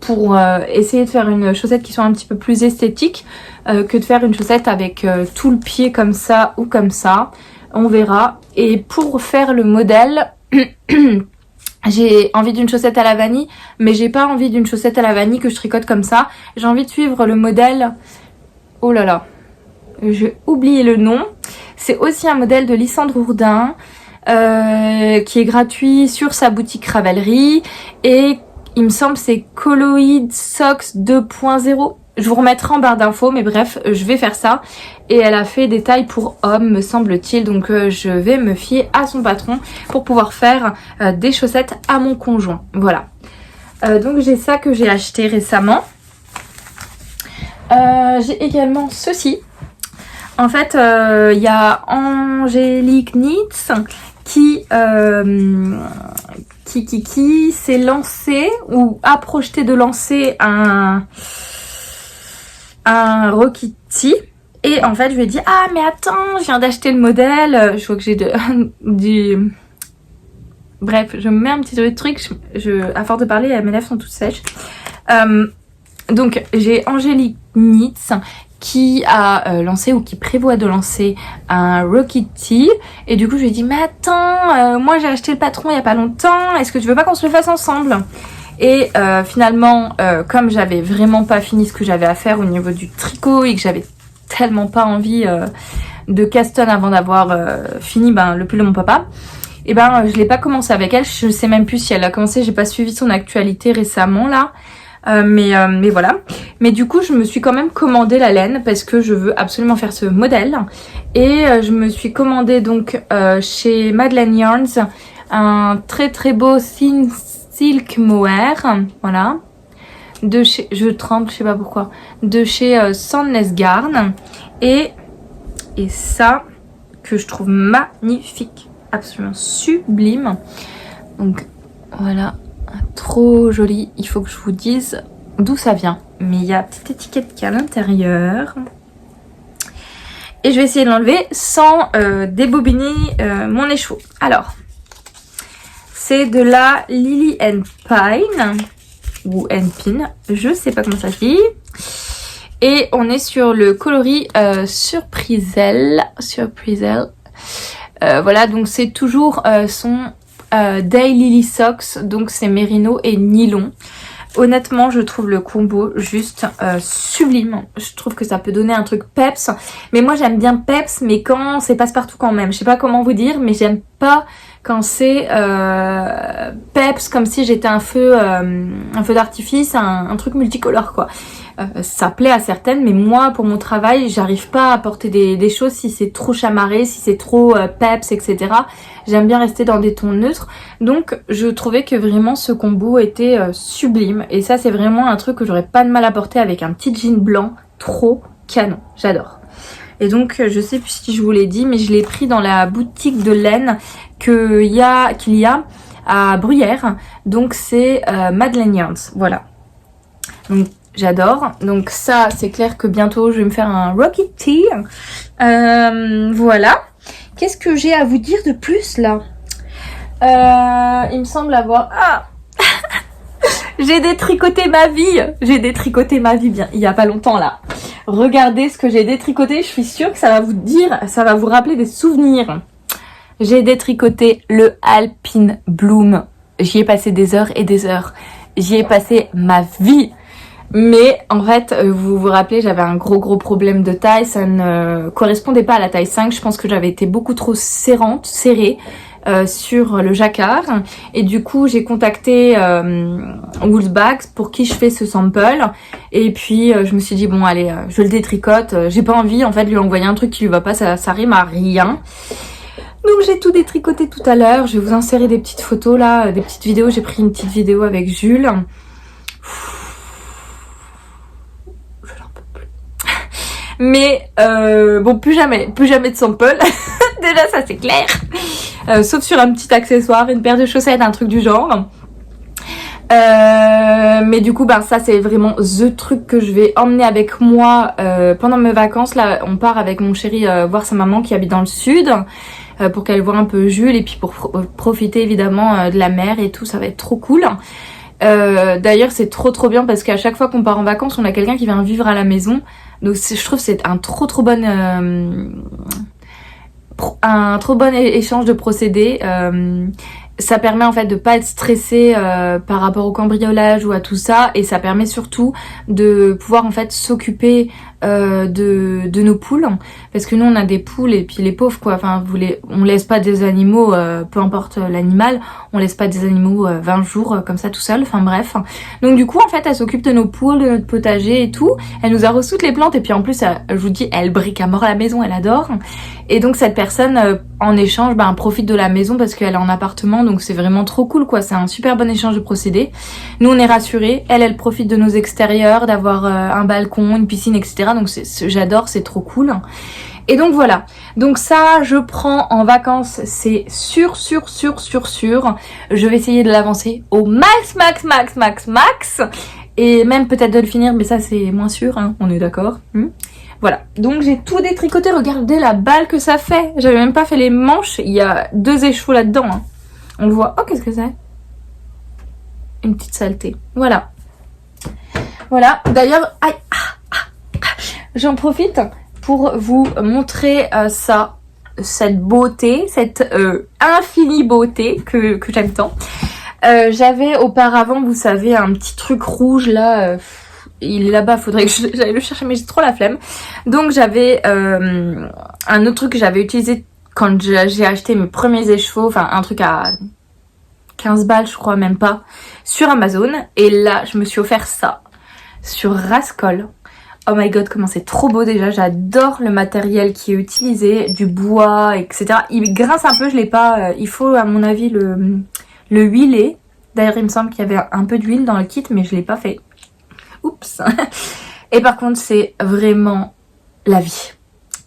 Pour essayer de faire une chaussette qui soit un petit peu plus esthétique que de faire une chaussette avec tout le pied comme ça ou comme ça. On verra. Et pour faire le modèle, j'ai envie d'une chaussette à la vanille, mais j'ai pas envie d'une chaussette à la vanille que je tricote comme ça. J'ai envie de suivre le modèle... Oh là là, j'ai oublié le nom. C'est aussi un modèle de Lysandre Ourdin qui est gratuit sur sa boutique Ravelry et il me semble c'est Colloid Socks 2.0. Je vous remettrai en barre d'infos, mais bref, je vais faire ça. Et elle a fait des tailles pour hommes, me semble-t-il. Donc je vais me fier à son patron pour pouvoir faire des chaussettes à mon conjoint. Voilà. Donc j'ai ça que j'ai acheté récemment. J'ai également ceci. En fait, il y a Angélique Knits qui s'est lancé ou a projeté de lancer un Rokiti. Et en fait, je lui ai dit, ah mais attends, je viens d'acheter le modèle. Je vois que j'ai du... Bref, je me mets un petit truc. À force de parler, mes lèvres sont toutes sèches. Donc, j'ai Angélique Knits qui a lancé ou qui prévoit de lancer un Rokiti. Et du coup, je lui ai dit, mais attends, moi j'ai acheté le patron il y a pas longtemps. Est-ce que tu veux pas qu'on se le fasse ensemble? Et finalement, comme j'avais vraiment pas fini ce que j'avais à faire au niveau du tricot et que j'avais tellement pas envie de caston avant d'avoir fini le pull de mon papa, et je l'ai pas commencé avec elle. Je sais même plus si elle a commencé, j'ai pas suivi son actualité récemment là. Mais voilà. Mais du coup, je me suis quand même commandé la laine parce que je veux absolument faire ce modèle. Et je me suis commandé donc chez Madeleine Yarns un très très beau thin silk mohair. Voilà. De chez, je tremble, je sais pas pourquoi. De chez Sandnes Garn. Et ça que je trouve magnifique. Absolument sublime. Donc voilà. Trop joli. Il faut que je vous dise d'où ça vient. Mais il y a une petite étiquette qui est à l'intérieur. Et je vais essayer de l'enlever sans débobiner mon écheveau. Alors, c'est de la Lily and Pine. Ou Pin. Je sais pas comment ça se dit. Et on est sur le coloris Surpriselle. Voilà, donc c'est toujours son... Day Lily Socks, donc c'est mérino et nylon. Honnêtement, je trouve le combo juste sublime. Je trouve que ça peut donner un truc peps. Mais moi, j'aime bien peps, mais quand c'est passe-partout quand même. Je sais pas comment vous dire, mais j'aime pas quand c'est peps, comme si j'étais un feu d'artifice, un truc multicolore, quoi. Ça plaît à certaines, mais moi, pour mon travail, j'arrive pas à porter des choses si c'est trop chamarré, si c'est trop peps, etc. J'aime bien rester dans des tons neutres. Donc, je trouvais que vraiment ce combo était sublime. Et ça, c'est vraiment un truc que j'aurais pas de mal à porter avec un petit jean blanc trop canon. J'adore. Et donc je sais plus si je vous l'ai dit, mais je l'ai pris dans la boutique de laine qu'il y a à Bruyères. Donc c'est Madeleine Yarns, voilà. Donc j'adore. Donc ça, c'est clair que bientôt je vais me faire un Rocky Tea. Voilà. Qu'est-ce que j'ai à vous dire de plus là? Il me semble avoir... Ah j'ai détricoté ma vie. J'ai détricoté ma vie bien il y a pas longtemps là. Regardez ce que j'ai détricoté. Je suis sûre que ça va vous rappeler des souvenirs. J'ai détricoté le Alpine Bloom. J'y ai passé des heures et des heures. J'y ai passé ma vie. Mais en fait, vous vous rappelez, j'avais un gros problème de taille. Ça ne correspondait pas à la taille 5. Je pense que j'avais été beaucoup trop serrée sur le jacquard. Et du coup, j'ai contacté Woolsbags pour qui je fais ce sample. Et puis, je me suis dit, bon, allez, je le détricote. J'ai pas envie, en fait, de lui envoyer un truc qui lui va pas. Ça rime à rien. Donc j'ai tout détricoté tout à l'heure. Je vais vous insérer des petites photos là, des petites vidéos. J'ai pris une petite vidéo avec Jules. Je n'en peux plus. Mais bon, plus jamais de sample. Déjà ça c'est clair. Sauf sur un petit accessoire, une paire de chaussettes, un truc du genre. Mais du coup ça c'est vraiment the truc que je vais emmener avec moi pendant mes vacances. Là on part avec mon chéri voir sa maman qui habite dans le sud. Pour qu'elle voit un peu Jules et puis pour profiter évidemment de la mer et tout, ça va être trop cool. D'ailleurs c'est trop bien parce qu'à chaque fois qu'on part en vacances on a quelqu'un qui vient vivre à la maison, donc je trouve que c'est un trop bon échange de procédés. Ça permet en fait de pas être stressé par rapport au cambriolage ou à tout ça, et ça permet surtout de pouvoir en fait s'occuper de nos poules, parce que nous on a des poules et puis les pauvres quoi, enfin on laisse pas des animaux, peu importe l'animal, on laisse pas des animaux 20 jours comme ça tout seul, enfin bref. Donc du coup en fait elle s'occupe de nos poules, de notre potager et tout, elle nous arrose toutes les plantes et puis en plus je vous dis elle brique à mort la maison, elle adore. Et donc cette personne en échange profite de la maison parce qu'elle est en appartement, donc c'est vraiment trop cool quoi, c'est un super bon échange de procédés. Nous on est rassurés, elle profite de nos extérieurs, d'avoir un balcon, une piscine etc. Donc j'adore, c'est trop cool. Et donc voilà, donc ça je prends en vacances, c'est sûr. Je vais essayer de l'avancer au max. Et même peut-être de le finir, mais ça c'est moins sûr, hein, on est d'accord. Voilà, donc j'ai tout détricoté, regardez la balle que ça fait. J'avais même pas fait les manches, il y a 2 échevaux là-dedans. Hein. On le voit, oh qu'est-ce que c'est? Une petite saleté, voilà. Voilà, d'ailleurs, j'en profite pour vous montrer cette beauté, cette infinie beauté que j'aime tant. J'avais auparavant, vous savez, un petit truc rouge là... il est là-bas, faudrait que j'aille le chercher, mais j'ai trop la flemme. Donc j'avais un autre truc que j'avais utilisé quand j'ai acheté mes premiers écheveaux, enfin un truc à 15 balles je crois, même pas, sur Amazon. Et là je me suis offert ça sur Rascol. Oh my god, comment c'est trop beau déjà, j'adore le matériel qui est utilisé, du bois, etc. Il grince un peu, je l'ai pas, il faut à mon avis le huiler. D'ailleurs il me semble qu'il y avait un peu d'huile dans le kit, mais je l'ai pas fait. Oups. Et par contre c'est vraiment la vie.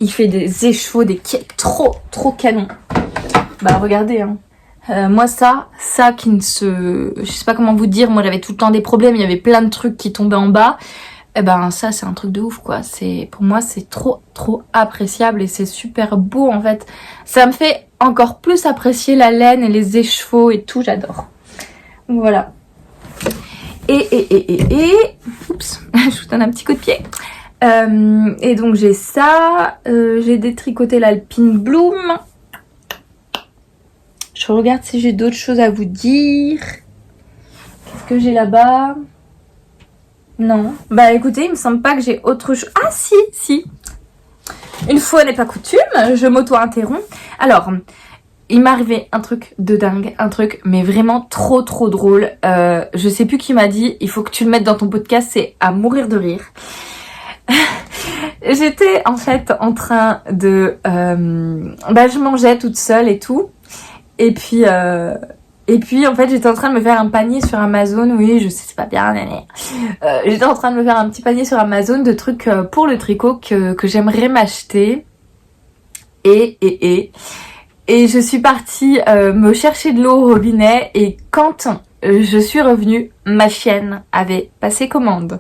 Il fait des écheveaux, des cakes trop canon. Bah regardez hein. Moi ça qui ne se... Je sais pas comment vous dire, moi j'avais tout le temps des problèmes, il y avait plein de trucs qui tombaient en bas. Et ben ça c'est un truc de ouf quoi. Pour moi c'est trop appréciable et c'est super beau en fait. Ça me fait encore plus apprécier la laine et les écheveaux et tout, j'adore. Voilà. Oups, je vous donne un petit coup de pied. Et donc j'ai ça, j'ai détricoté l'Alpine Bloom. Je regarde si j'ai d'autres choses à vous dire. Qu'est-ce que j'ai là-bas? Non. Bah écoutez, il me semble pas que j'ai autre chose. Ah si. Une fois n'est pas coutume, je m'auto-interromps. Alors... il m'est arrivé un truc de dingue, un truc mais vraiment trop drôle. Je sais plus qui m'a dit, il faut que tu le mettes dans ton podcast, c'est à mourir de rire. J'étais en fait en train de... je mangeais toute seule et tout. Et puis Et puis en fait j'étais en train de me faire un panier sur Amazon, oui je sais c'est pas bien, j'étais en train de me faire un petit panier sur Amazon de trucs pour le tricot que j'aimerais m'acheter. Et je suis partie me chercher de l'eau au robinet et quand je suis revenue, ma chienne avait passé commande.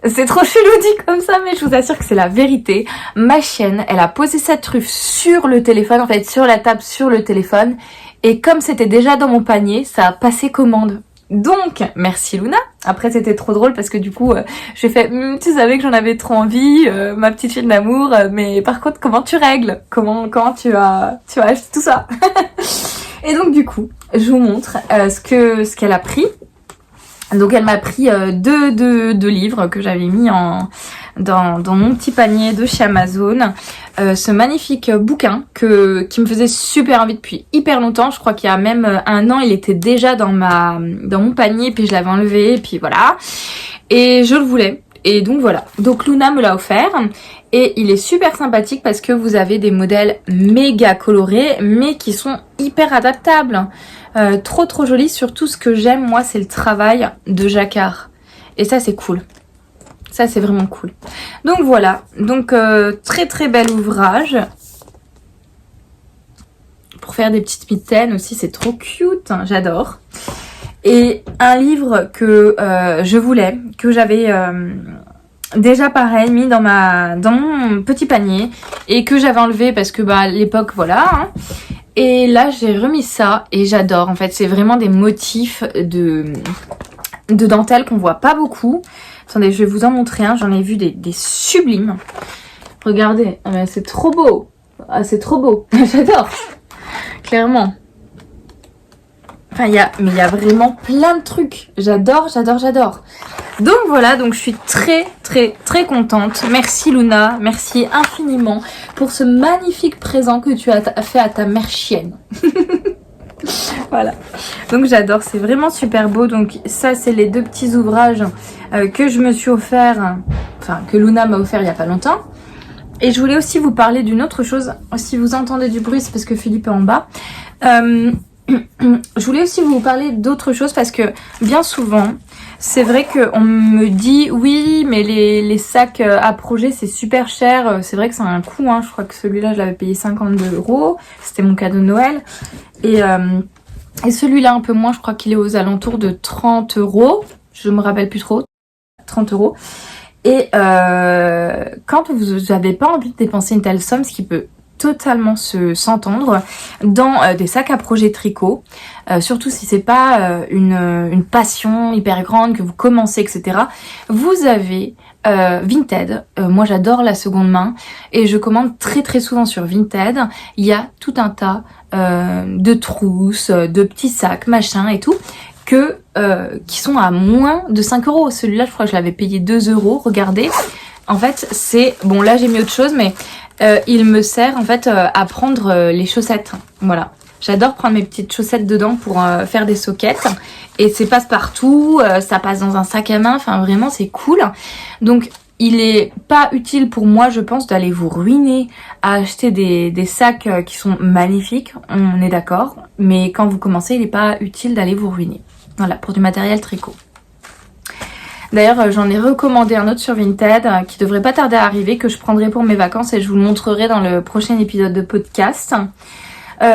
C'est trop chelou dit comme ça, mais je vous assure que c'est la vérité. Ma chienne, elle a posé sa truffe sur le téléphone, en fait sur la table sur le téléphone. Et comme c'était déjà dans mon panier, ça a passé commande. Donc, merci Luna. Après, c'était trop drôle parce que du coup, j'ai fait, tu savais que j'en avais trop envie, ma petite fille d'amour, mais par contre, comment tu règles? Comment tu as acheté tout ça? Et donc, du coup, je vous montre ce qu'elle a pris. Donc elle m'a pris deux livres que j'avais mis dans mon petit panier de chez Amazon. Ce magnifique bouquin qui me faisait super envie depuis hyper longtemps. Je crois qu'il y a même 1 an, il était déjà dans mon panier, puis je l'avais enlevé, et puis voilà. Et je le voulais. Et donc voilà. Donc Luna me l'a offert. Et il est super sympathique parce que vous avez des modèles méga colorés, mais qui sont hyper adaptables. Trop joli. Surtout ce que j'aime moi c'est le travail de jacquard et ça c'est cool, ça c'est vraiment cool. Donc voilà, donc très bel ouvrage pour faire des petites mitaines aussi, c'est trop cute, hein, j'adore. Et un livre que je voulais, que j'avais déjà pareil mis dans mon petit panier et que j'avais enlevé parce que à l'époque voilà, hein. Et là j'ai remis ça et j'adore, en fait c'est vraiment des motifs de dentelle qu'on voit pas beaucoup. Attendez, je vais vous en montrer un, j'en ai vu des sublimes. Regardez, c'est trop beau, c'est trop beau, j'adore, clairement. Enfin il y a vraiment plein de trucs, j'adore. Donc voilà, donc je suis très contente. Merci Luna, merci infiniment pour ce magnifique présent que tu as fait à ta mère chienne. Voilà, donc j'adore, c'est vraiment super beau. Donc ça c'est les 2 petits ouvrages que je me suis offert, enfin que Luna m'a offert il y a pas longtemps. Et je voulais aussi vous parler d'une autre chose. Si vous entendez du bruit, c'est parce que Philippe est en bas. Je voulais aussi vous parler d'autre chose parce que bien souvent, c'est vrai qu'on me dit oui mais les sacs à projet c'est super cher, c'est vrai que c'est un coût, hein. Je crois que celui-là je l'avais payé 52 €, c'était mon cadeau de Noël. Et celui-là un peu moins, je crois qu'il est aux alentours de 30 €, je me rappelle plus trop, 30 €. Et quand vous n'avez pas envie de dépenser une telle somme, ce qui peut totalement s'entendre dans des sacs à projet tricot, surtout si c'est pas une passion hyper grande que vous commencez, etc. Vous avez Vinted, moi j'adore la seconde main et je commande très souvent sur Vinted. Il y a tout un tas de trousses, de petits sacs, machin et tout, qui sont à moins de 5 €. Celui-là je crois que je l'avais payé 2 €, regardez. En fait c'est, bon là j'ai mis autre chose mais il me sert en fait à prendre les chaussettes, voilà. J'adore prendre mes petites chaussettes dedans pour faire des soquettes. Et c'est passe-partout, ça passe dans un sac à main, enfin vraiment c'est cool. Donc il est pas utile pour moi je pense d'aller vous ruiner à acheter des sacs qui sont magnifiques, on est d'accord. Mais quand vous commencez il n'est pas utile d'aller vous ruiner. Voilà, pour du matériel tricot. D'ailleurs, j'en ai recommandé un autre sur Vinted qui devrait pas tarder à arriver, que je prendrai pour mes vacances et je vous le montrerai dans le prochain épisode de podcast.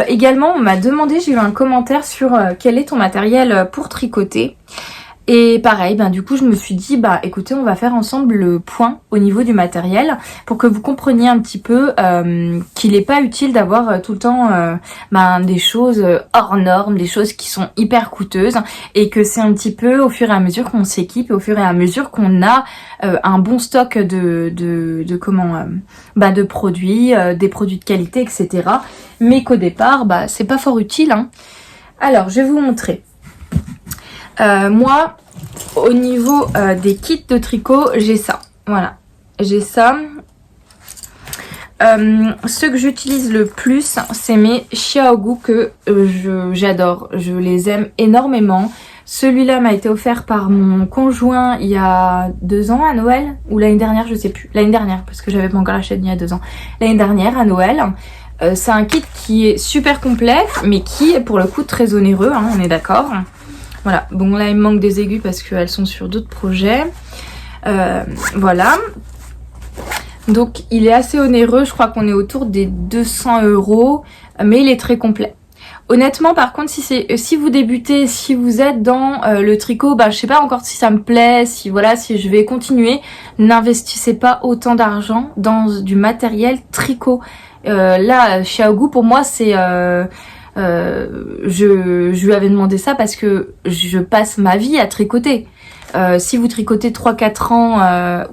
Également, on m'a demandé, j'ai eu un commentaire sur quel est ton matériel pour tricoter. Et pareil, du coup, je me suis dit, écoutez, on va faire ensemble le point au niveau du matériel pour que vous compreniez un petit peu qu'il n'est pas utile d'avoir tout le temps des choses hors normes, des choses qui sont hyper coûteuses et que c'est un petit peu au fur et à mesure qu'on s'équipe et au fur et à mesure qu'on a un bon stock de produits, des produits de qualité, etc. Mais qu'au départ, c'est pas fort utile, hein. Alors, je vais vous montrer. Moi, au niveau des kits de tricot, j'ai ça. Voilà, j'ai ça. Ceux que j'utilise le plus, c'est mes Xiaogu que j'adore. Je les aime énormément. Celui-là m'a été offert par mon conjoint il y a 2 ans à Noël. Ou l'année dernière, je sais plus. L'année dernière, parce que j'avais pas encore acheté il y a 2 ans. L'année dernière à Noël. c'est un kit qui est super complet, mais qui est pour le coup très onéreux, hein, on est d'accord. Voilà, bon là il me manque des aiguilles parce qu'elles sont sur d'autres projets. Voilà. Donc il est assez onéreux, je crois qu'on est autour des 200 €, mais il est très complet. Honnêtement, par contre, si vous débutez, si vous êtes dans le tricot, bah je sais pas encore si ça me plaît, si voilà, si je vais continuer, n'investissez pas autant d'argent dans du matériel tricot. Là, Xiaogu pour moi c'est je lui avais demandé ça parce que je passe ma vie à tricoter. Si vous tricotez 3-4 ans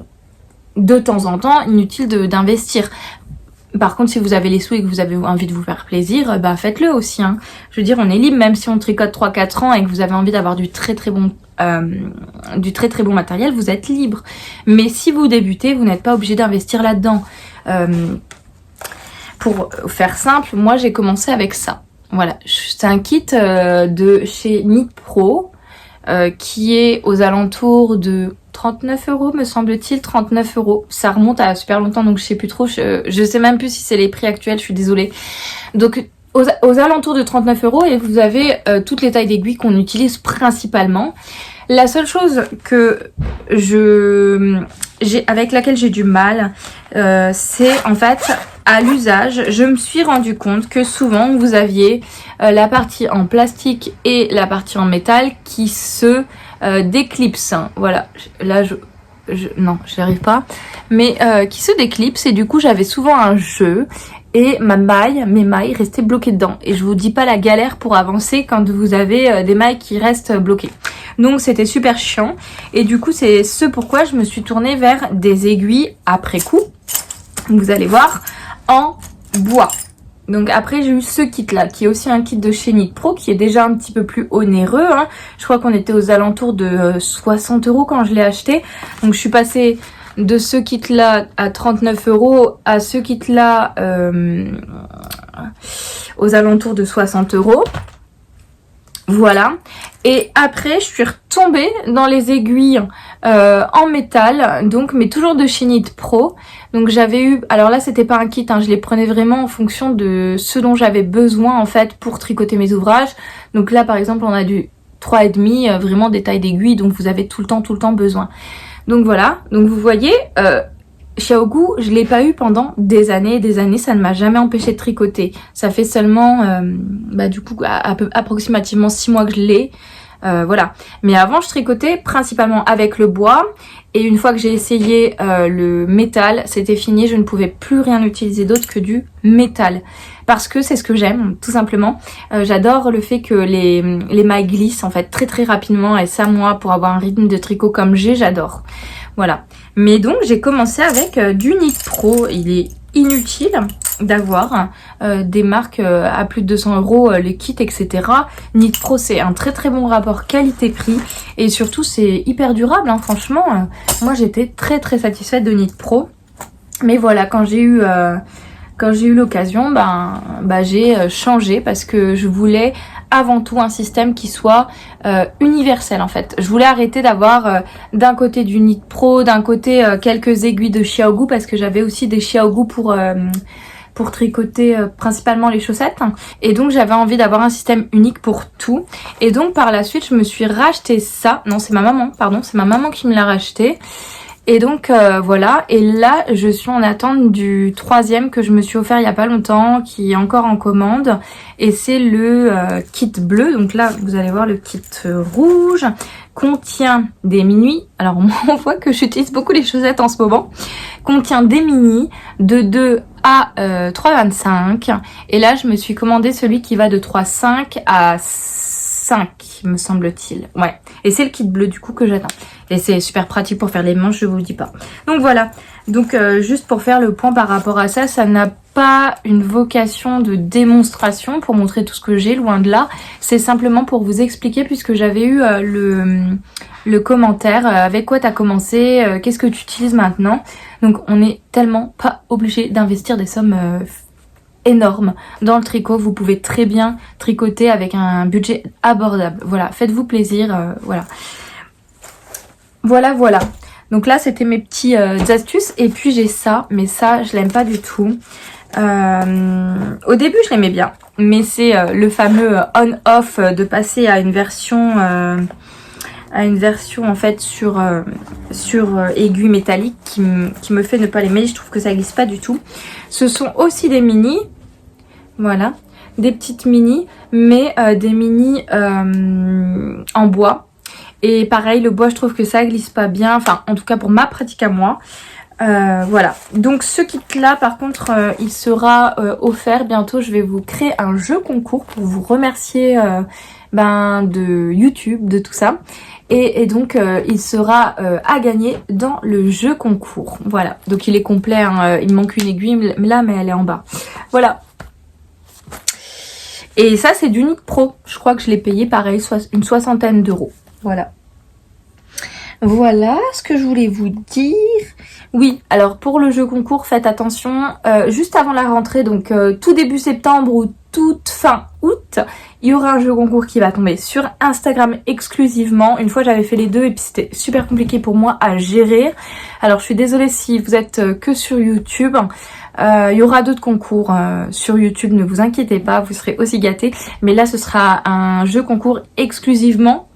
de temps en temps, inutile d'investir. Par contre, si vous avez les sous et que vous avez envie de vous faire plaisir, bah faites-le aussi. Hein. Je veux dire, on est libre, même si on tricote 3-4 ans et que vous avez envie d'avoir du très très bon matériel, vous êtes libre. Mais si vous débutez, vous n'êtes pas obligé d'investir là-dedans. Pour faire simple, moi j'ai commencé avec ça. Voilà, c'est un kit de chez Knit Pro qui est aux alentours de 39 € me semble-t-il, 39 €. Ça remonte à super longtemps donc je sais plus trop, je sais même plus si c'est les prix actuels, je suis désolée. Donc aux alentours de 39 € et vous avez toutes les tailles d'aiguilles qu'on utilise principalement. La seule chose que avec laquelle j'ai du mal, c'est en fait à l'usage, je me suis rendu compte que souvent vous aviez la partie en plastique et la partie en métal qui se déclipsent. Voilà, là non, j'y arrive pas, mais qui se déclipsent et du coup j'avais souvent un jeu et mes mailles restaient bloquées dedans. Et je vous dis pas la galère pour avancer quand vous avez des mailles qui restent bloquées. Donc c'était super chiant et du coup c'est ce pourquoi je me suis tournée vers des aiguilles après coup. Vous allez voir, en bois. Donc après j'ai eu ce kit là qui est aussi un kit de chez Knit Pro qui est déjà un petit peu plus onéreux. Hein. Je crois qu'on était aux alentours de 60 € quand je l'ai acheté. Donc je suis passée de ce kit là à 39 € à ce kit là aux alentours de 60 €. Voilà. Et après je suis retombée dans les aiguilles en métal, donc mais toujours de chez Knit Pro. Donc j'avais eu, alors là c'était pas un kit, hein, je les prenais vraiment en fonction de ce dont j'avais besoin en fait pour tricoter mes ouvrages. Donc là par exemple on a du 3,5, vraiment des tailles d'aiguilles, donc vous avez tout le temps besoin. Donc voilà, donc vous voyez, Xiaogu, je l'ai pas eu pendant des années et des années, ça ne m'a jamais empêché de tricoter. Ça fait seulement, du coup, approximativement 6 mois que je l'ai. Voilà. Mais avant, je tricotais principalement avec le bois. Et une fois que j'ai essayé le métal, c'était fini. Je ne pouvais plus rien utiliser d'autre que du métal. Parce que c'est ce que j'aime, tout simplement. J'adore le fait que les mailles glissent en fait très très rapidement. Et ça, moi, pour avoir un rythme de tricot comme j'adore. Voilà. Mais donc, j'ai commencé avec du Knit Pro. Il est inutile d'avoir des marques à plus de 200 €, les kits, etc. Knit Pro, c'est un très très bon rapport qualité-prix. Et surtout, c'est hyper durable, hein, franchement. Moi, j'étais très très satisfaite de Knit Pro. Mais voilà, quand j'ai eu l'occasion, j'ai changé parce que je voulais avant tout un système qui soit universel en fait. Je voulais arrêter d'avoir d'un côté du Knit Pro, d'un côté quelques aiguilles de Xiaogu parce que j'avais aussi des Xiaogu pour tricoter principalement les chaussettes. Et donc j'avais envie d'avoir un système unique pour tout. Et donc par la suite je me suis racheté ça. Non, c'est ma maman qui me l'a racheté. Et donc voilà, et là je suis en attente du 3e que je me suis offert il y a pas longtemps, qui est encore en commande, et c'est le kit bleu. Donc là vous allez voir, le kit rouge contient des mini, alors moi on voit que j'utilise beaucoup les chaussettes en ce moment, contient des mini de 2 à 3,25, et là je me suis commandé celui qui va de 3,5 à 5 me semble-t-il. Ouais, et c'est le kit bleu du coup que j'attends. Et c'est super pratique pour faire les manches, je vous le dis pas. Donc voilà, donc juste pour faire le point par rapport à ça, ça n'a pas une vocation de démonstration pour montrer tout ce que j'ai, loin de là. C'est simplement pour vous expliquer, puisque j'avais eu le commentaire, avec quoi t'as commencé, qu'est-ce que tu utilises maintenant. Donc on n'est tellement pas obligé d'investir des sommes énorme dans le tricot. Vous pouvez très bien tricoter avec un budget abordable. Voilà, faites-vous plaisir, voilà. Donc là c'était mes petits astuces. Et puis j'ai ça, mais ça je l'aime pas du tout. Au début je l'aimais bien, mais c'est le fameux on-off de passer à une version en fait sur aiguille métallique qui me fait ne pas l'aimer. Je trouve que ça glisse pas du tout. Ce sont aussi des mini, voilà, des petites mini, mais des mini en bois. Et pareil, le bois, je trouve que ça glisse pas bien, enfin en tout cas pour ma pratique à moi. Voilà, donc ce kit là par contre il sera offert bientôt. Je vais vous créer un jeu concours pour vous remercier de YouTube, de tout ça, et donc il sera à gagner dans le jeu concours. Voilà, donc il est complet, hein, il manque une aiguille là mais elle est en bas. Voilà, et ça c'est du Nick Pro, je crois que je l'ai payé pareil une 60aine d'euros. Voilà. Voilà ce que je voulais vous dire. Oui, alors pour le jeu concours, faites attention, juste avant la rentrée, donc tout début septembre ou toute fin août, il y aura un jeu concours qui va tomber sur Instagram exclusivement. Une fois j'avais fait les deux et puis c'était super compliqué pour moi à gérer. Alors je suis désolée si vous êtes que sur YouTube. Il y aura d'autres concours sur YouTube, ne vous inquiétez pas, vous serez aussi gâtés. Mais là ce sera un jeu concours exclusivement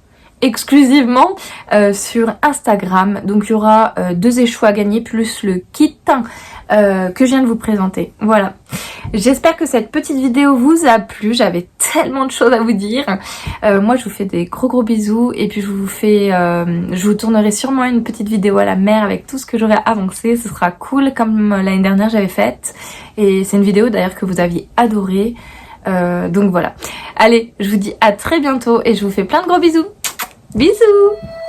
sur Instagram. Donc il y aura 2 échos à gagner plus le kit que je viens de vous présenter. Voilà, j'espère que cette petite vidéo vous a plu. J'avais tellement de choses à vous dire. Moi je vous fais des gros bisous et puis je vous tournerai sûrement une petite vidéo à la mer avec tout ce que j'aurai avancé. Ce sera cool comme l'année dernière j'avais faite, et c'est une vidéo d'ailleurs que vous aviez adorée. Donc voilà, allez, je vous dis à très bientôt et je vous fais plein de gros bisous. Bisous.